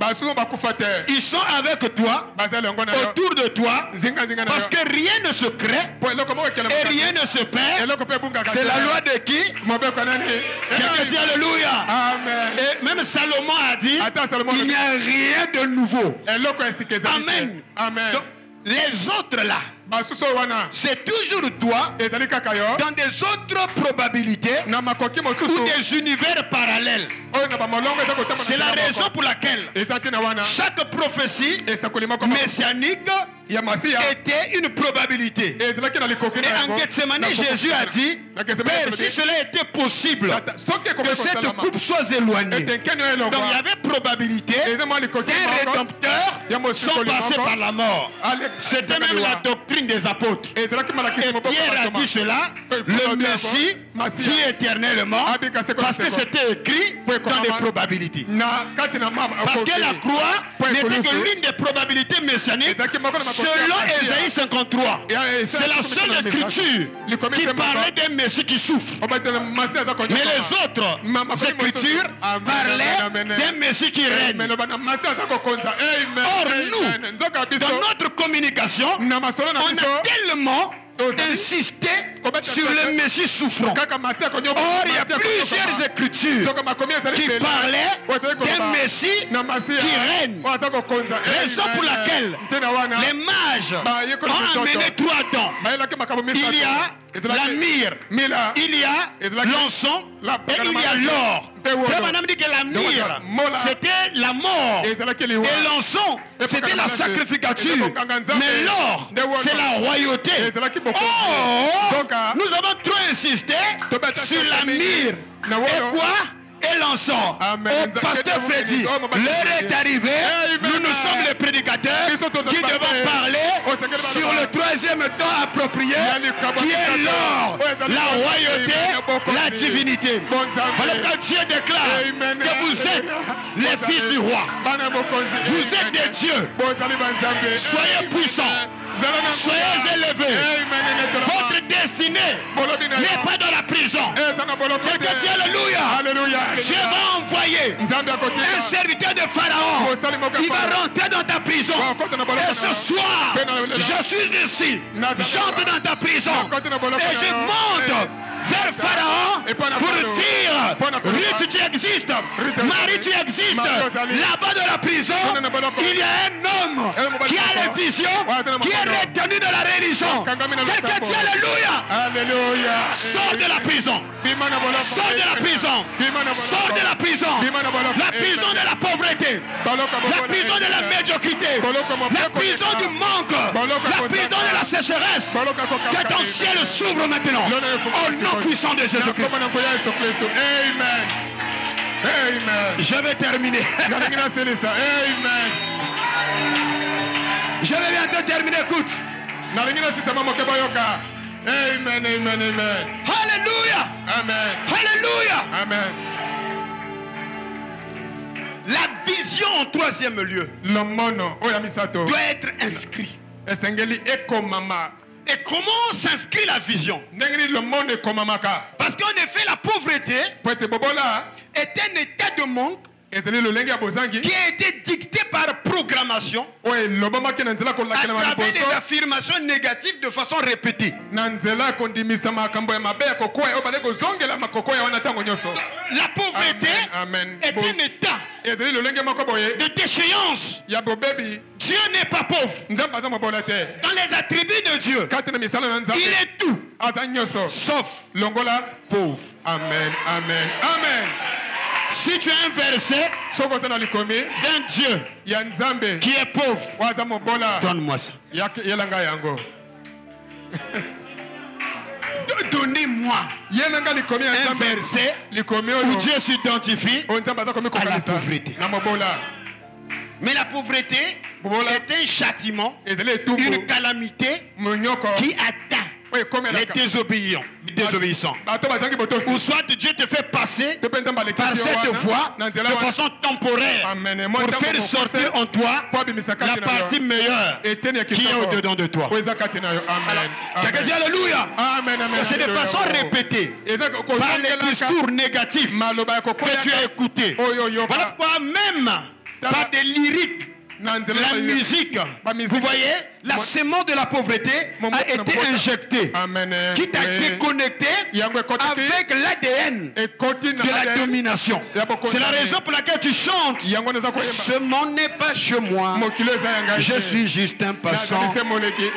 Ils sont avec toi, autour de toi, parce que rien ne se crée et rien ne se perd. C'est la loi de qui? Quelqu'un dit alléluia. Et même Salomon a dit, il n'y a rien de nouveau. Amen. Donc, les autres là, c'est toujours toi dans des autres probabilités ou des univers parallèles. C'est la raison pour laquelle chaque prophétie messianique était une probabilité. Et en Gethsemane, Jésus a dit, Père, si cela était possible, que cette coupe soit éloignée. Donc il y avait probabilité qu'un rédempteur soit passé par la mort. C'était même la doctrine des apôtres. Et Pierre a dit cela, le Messie vit éternellement, parce que c'était écrit dans les probabilités. Parce que la croix n'était que l'une des probabilités messianiques selon Ésaïe 53. C'est la seule écriture qui parlait d'un Messie qui souffre. Mais les autres écritures parlaient d'un Messie qui règne. Or nous, dans notre communication, on a tellement insistait sur le Messie souffrant. Or, il y a plusieurs écritures qui parlaient d'un Messie qui règne. Raison pour laquelle les mages ont amené 3 dents. Il y a la myrrhe, il y a l'encens et il y a l'or. Frère Madame dit que la myrrhe, c'était la mort. Et l'encens, c'était la sacrificature. Mais l'or, c'est la royauté. Oh, nous avons trop insisté sur la myrrhe. Et quoi? Et l'encens. Au pasteur Freddy, l'heure est arrivée. Nous sommes les prédicateurs qui devons parler sur le 3e temps approprié, qui est l'or, la royauté, la divinité. Voilà quand Dieu déclare que vous êtes les fils du roi. Vous êtes des dieux. Soyez puissants. Soyez élevés. Votre destinée n'est pas dans la prison. Quelqu'un dit Alléluia. Dieu va envoyer un serviteur de Pharaon. Il va rentrer dans ta prison. Et ce soir, je suis ici. J'entre dans ta prison. Et je monte vers Pharaon pour dire Ruth, tu existes. Marie, tu existes. Là-bas dans la prison, il y a un homme qui a les visions, qui est retenu de la religion. Quelqu'un dit Alléluia. Sors de la prison. Sors de la prison. Sors de la prison. La prison de la pauvreté. La prison de la médiocrité. La prison du manque. La prison de la sécheresse. Que ton ciel s'ouvre maintenant. Au nom puissant de Jésus-Christ. Amen. Amen. Je vais terminer. Amen. Je vais bientôt terminer. Écoute. Amen. Alléluia. Amen. Alléluia. Amen. La vision en 3e lieu doit être inscrite. Et comment s'inscrit la vision? Parce qu'en effet, la pauvreté est un état de manque qui a été dicté par programmation à travers des affirmations négatives de façon répétée. La pauvreté est un état de déchéance. Dieu n'est pas pauvre. Dans les attributs de Dieu, il est tout sauf pauvre. Amen. Amen. Amen. Si tu as un verset d'un Dieu qui est pauvre, donne-moi ça. Donnez-moi un verset où Dieu s'identifie à la pauvreté. Mais la pauvreté est un châtiment, une calamité qui atteint les désobéissants. Ou soit Dieu te fait passer par cette voie de façon temporaire pour faire sortir en toi la partie meilleure qui est au-dedans de toi. Quelqu'un dit Alléluia. C'est de façon répétée par les discours négatifs que tu as écoutés. Voilà pourquoi même par des lyriques, la musique, vous voyez, la semence de la pauvreté a été injectée, qui t'a déconnecté avec l'ADN de la domination. C'est la raison pour laquelle tu chantes. Ce monde n'est pas chez moi. Je suis juste un passant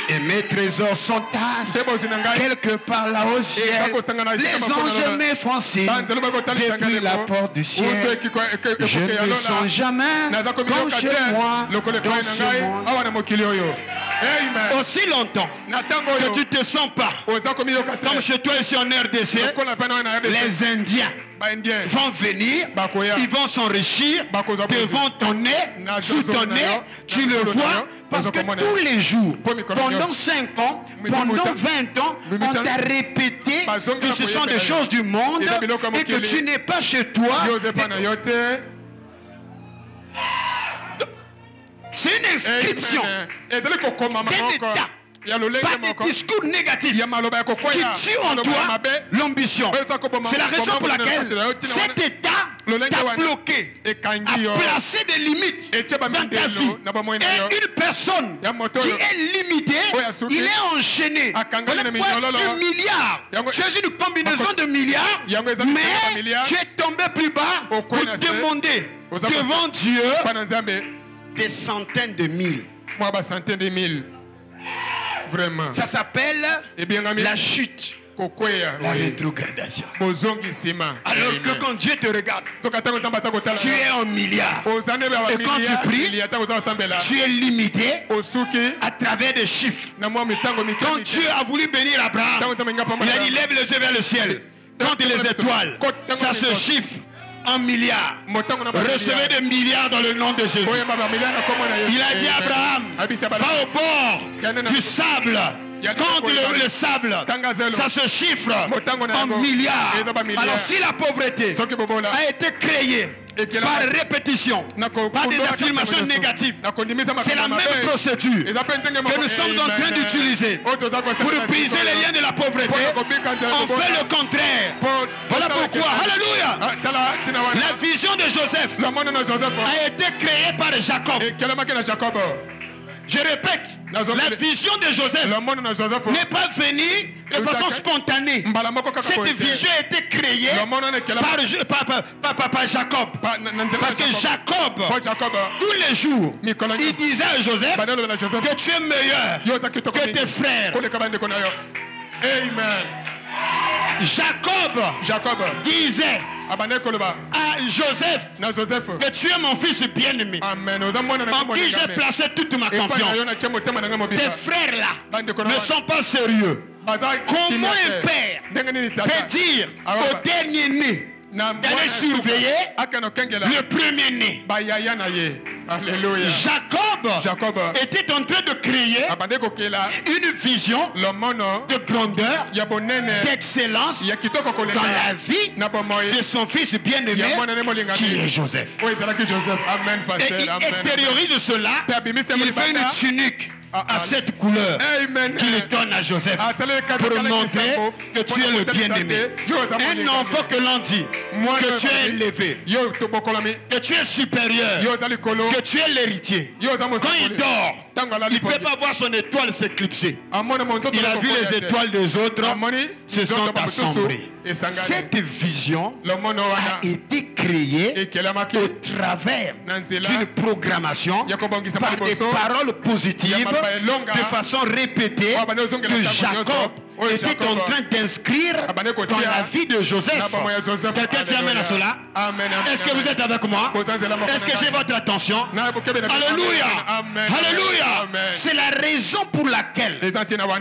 et mes trésors sont tasses quelque part là au ciel. Les anges me font signe depuis la porte du ciel. Je ne sens jamais comme chez moi. Dans ce monde. Aussi longtemps que tu ne te sens pas comme chez toi ici en RDC, les Indiens vont venir, ils vont s'enrichir devant ton nez, sous ton nez, tu le vois, parce que tous les jours, pendant 5 ans, pendant 20 ans, on t'a répété que ce sont des choses du monde et que tu n'es pas chez toi. C'est une inscription d'un état, pas des discours négatifs qui tuent en toi l'ambition. C'est la raison pour laquelle cet état t'a bloqué, a placé des limites dans ta vie. Et une personne qui est limitée, il est enchaîné. Voilà pourquoi du milliard. Tu es une combinaison de milliards, mais tu es tombé plus bas pour demander devant Dieu des centaines de mille. Vraiment. Ça s'appelle la chute. La rétrogradation. Alors que quand Dieu te regarde, tu es en milliard. Et quand tu pries, tu es limité à travers des chiffres. Quand Dieu a voulu bénir Abraham, il a dit lève les yeux vers le ciel. Compte les étoiles. Ça se chiffre en milliards. Recevez des milliards dans le nom de Jésus. Il a dit à Abraham, va au bord du sable. Quand le sable, ça se chiffre en milliards. Alors si la pauvreté a été créée par répétition, par des affirmations négatives, c'est la même procédure que nous sommes en train d'utiliser pour briser les liens de la pauvreté. On fait le contraire. Voilà pourquoi, alléluia, la vision de Joseph a été créée par Jacob. Je répète, la vision de Joseph n'est pas venue de façon spontanée. Cette vision a été créée par Jacob. Parce que Jacob, tous les jours, il disait à Joseph que tu es meilleur que tes frères. Amen. Jacob disait à Joseph que tu es mon fils bien-aimé, en qui j'ai placé toute ma confiance. Tes frères là ne sont pas sérieux. Comment un père peut dire au dernier-né d'aller surveiller le premier-né? Alléluia. Jacob était en train de créer une vision de grandeur, d'excellence dans la vie de son fils bien-aimé qui est Joseph. Et il extériorise cela, il fait une tunique à cette couleur qu'il donne à Joseph pour montrer que tu es le bien-aimé. Un enfant que l'on dit que tu es élevé, que tu es supérieur, que tu es l'héritier. Quand il dort, il ne peut pas voir son étoile s'éclipser. Il a vu les étoiles des autres se sont assombries. Cette vision a été créée au travers d'une programmation par des paroles positives de façon répétée que Jacob était en train d'inscrire dans la vie de Joseph. Quelqu'un dit amen à cela? Est-ce que vous êtes avec moi? Est-ce que j'ai votre attention? Alléluia! Alléluia! C'est la raison pour laquelle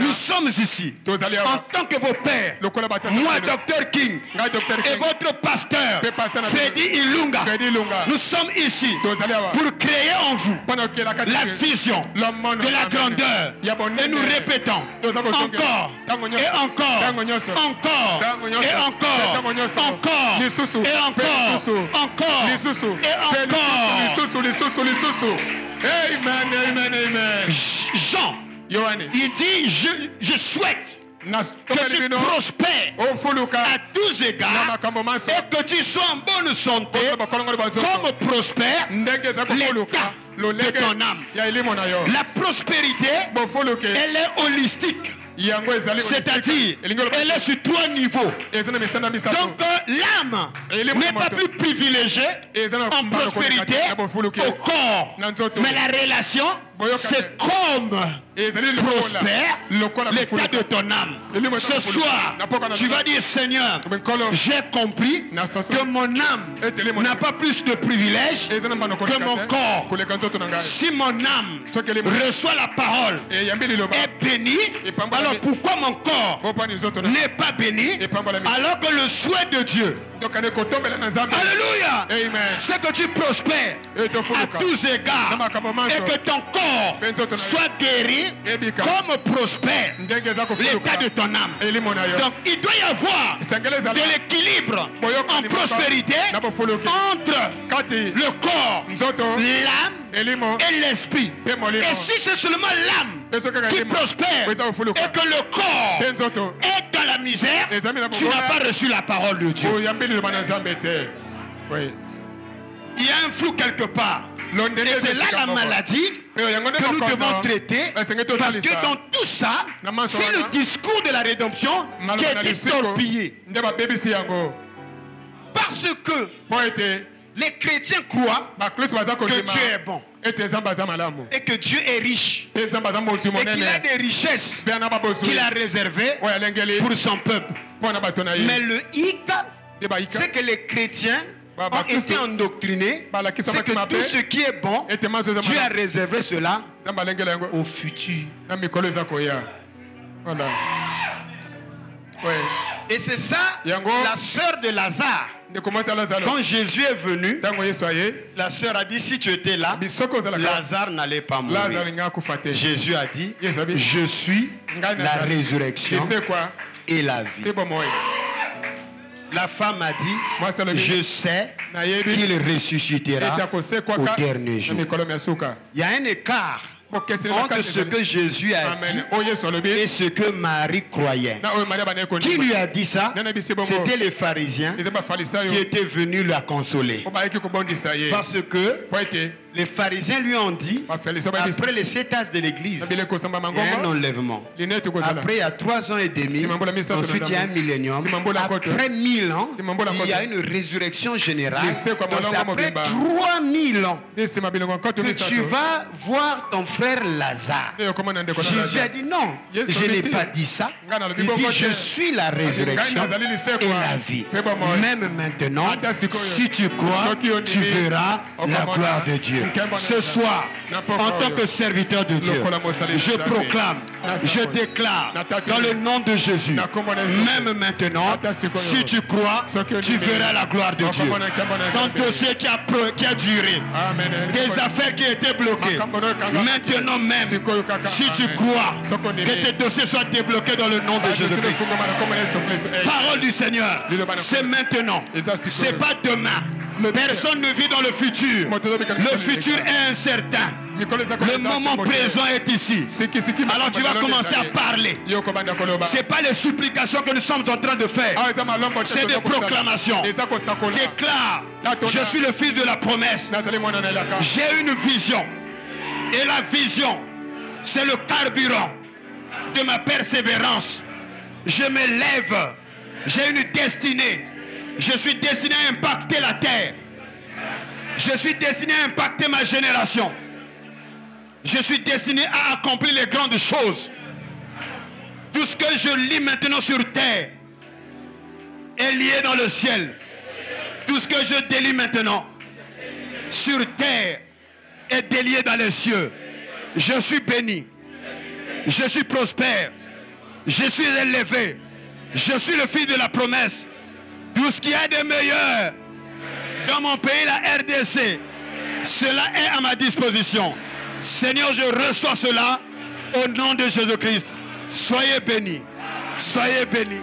nous sommes ici en tant que vos pères. Moi, Dr. King, et votre pasteur Freddy Ilunga, nous sommes ici pour créer en vous la vision de la grandeur. Et nous répétons encore et encore, encore et encore, encore et encore. Amen, amen, amen. Jean, il dit je souhaite que tu prospères à tous égards et que tu sois en bonne santé comme prospère l'état de ton âme. La prospérité, elle est holistique. C'est-à-dire, elle est sur 3 niveaux. Donc l'âme n'est pas plus privilégiée en prospérité au corps. Mais la relation, c'est comme prospère l'état de ton âme. Ce soir, tu vas dire Seigneur, j'ai compris que mon âme n'a pas plus de privilèges que mon corps. Si mon âme reçoit la parole est bénie, alors pourquoi mon corps n'est pas béni alors que le souhait de Dieu, alléluia, c'est que tu prospères à tous égards et que ton corps soit guéri comme prospère l'état de ton âme. Donc il doit y avoir de l'équilibre en prospérité entre le corps, l'âme et l'esprit. Et si c'est seulement l'âme qui prospère et que le corps est dans la misère, tu n'as pas reçu la parole de Dieu. Oui. Il y a un flou quelque part. Et c'est là la maladie que nous devons traiter. Parce que dans tout ça, c'est le discours de la rédemption qui a été torpillé. Parce que les chrétiens croient que Dieu est bon. Et que Dieu est riche. Et qu'il a des richesses qu'il a réservées pour son peuple. Mais le hic, c'est que les chrétiens ont été endoctrinés. C'est que tout ce qui est bon, Dieu a réservé cela au futur. Et c'est ça la sœur de Lazare. Quand Jésus est venu, la sœur a dit, si tu étais là, Lazare n'allait pas mourir. Jésus a dit, je suis la résurrection et la vie. La femme a dit, je sais qu'il ressuscitera au dernier jour. Il y a un écart entre ce que Jésus a dit et ce que Marie croyait. Qui lui a dit ça? C'était les pharisiens qui étaient venus la consoler. Parce que les pharisiens lui ont dit, après les 7 âges de l'église, il y a un enlèvement. Après, il y a 3 ans et demi. Ensuite, il y a un millénium. Après 1000 ans, il y a une résurrection générale. Donc, c'est après 3000 ans que tu vas voir ton frère Lazare. Jésus a dit non, je n'ai pas dit ça. Il dit, je suis la résurrection et la vie. Même maintenant, si tu crois, tu verras la gloire de Dieu. Ce soir, en tant que serviteur de Dieu, je proclame, je déclare dans le nom de Jésus, même maintenant, si tu crois, tu verras la gloire de Dieu. Ton dossier qui a duré, des affaires qui étaient bloquées, maintenant même, si tu crois que tes dossiers soient débloqués dans le nom de Jésus-Christ. Parole du Seigneur, c'est maintenant, c'est pas demain. Personne ne vit dans le futur. Le futur est incertain. Le moment présent est ici. Alors tu vas commencer à parler. Ce n'est pas les supplications que nous sommes en train de faire. C'est des proclamations. Déclare, je suis le fils de la promesse. J'ai une vision. Et la vision, c'est le carburant de ma persévérance. Je me lève. J'ai une destinée. Je suis destiné à impacter la terre. Je suis destiné à impacter ma génération. Je suis destiné à accomplir les grandes choses. Tout ce que je lis maintenant sur terre est lié dans le ciel. Tout ce que je délie maintenant sur terre est délié dans les cieux. Je suis béni. Je suis prospère. Je suis élevé. Je suis le fils de la promesse. Tout ce qu'il y a de meilleur dans mon pays, la RDC, cela est à ma disposition. Seigneur, je reçois cela au nom de Jésus-Christ. Soyez bénis. Soyez bénis.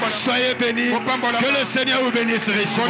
Soyez bénis. Que le Seigneur vous bénisse richement.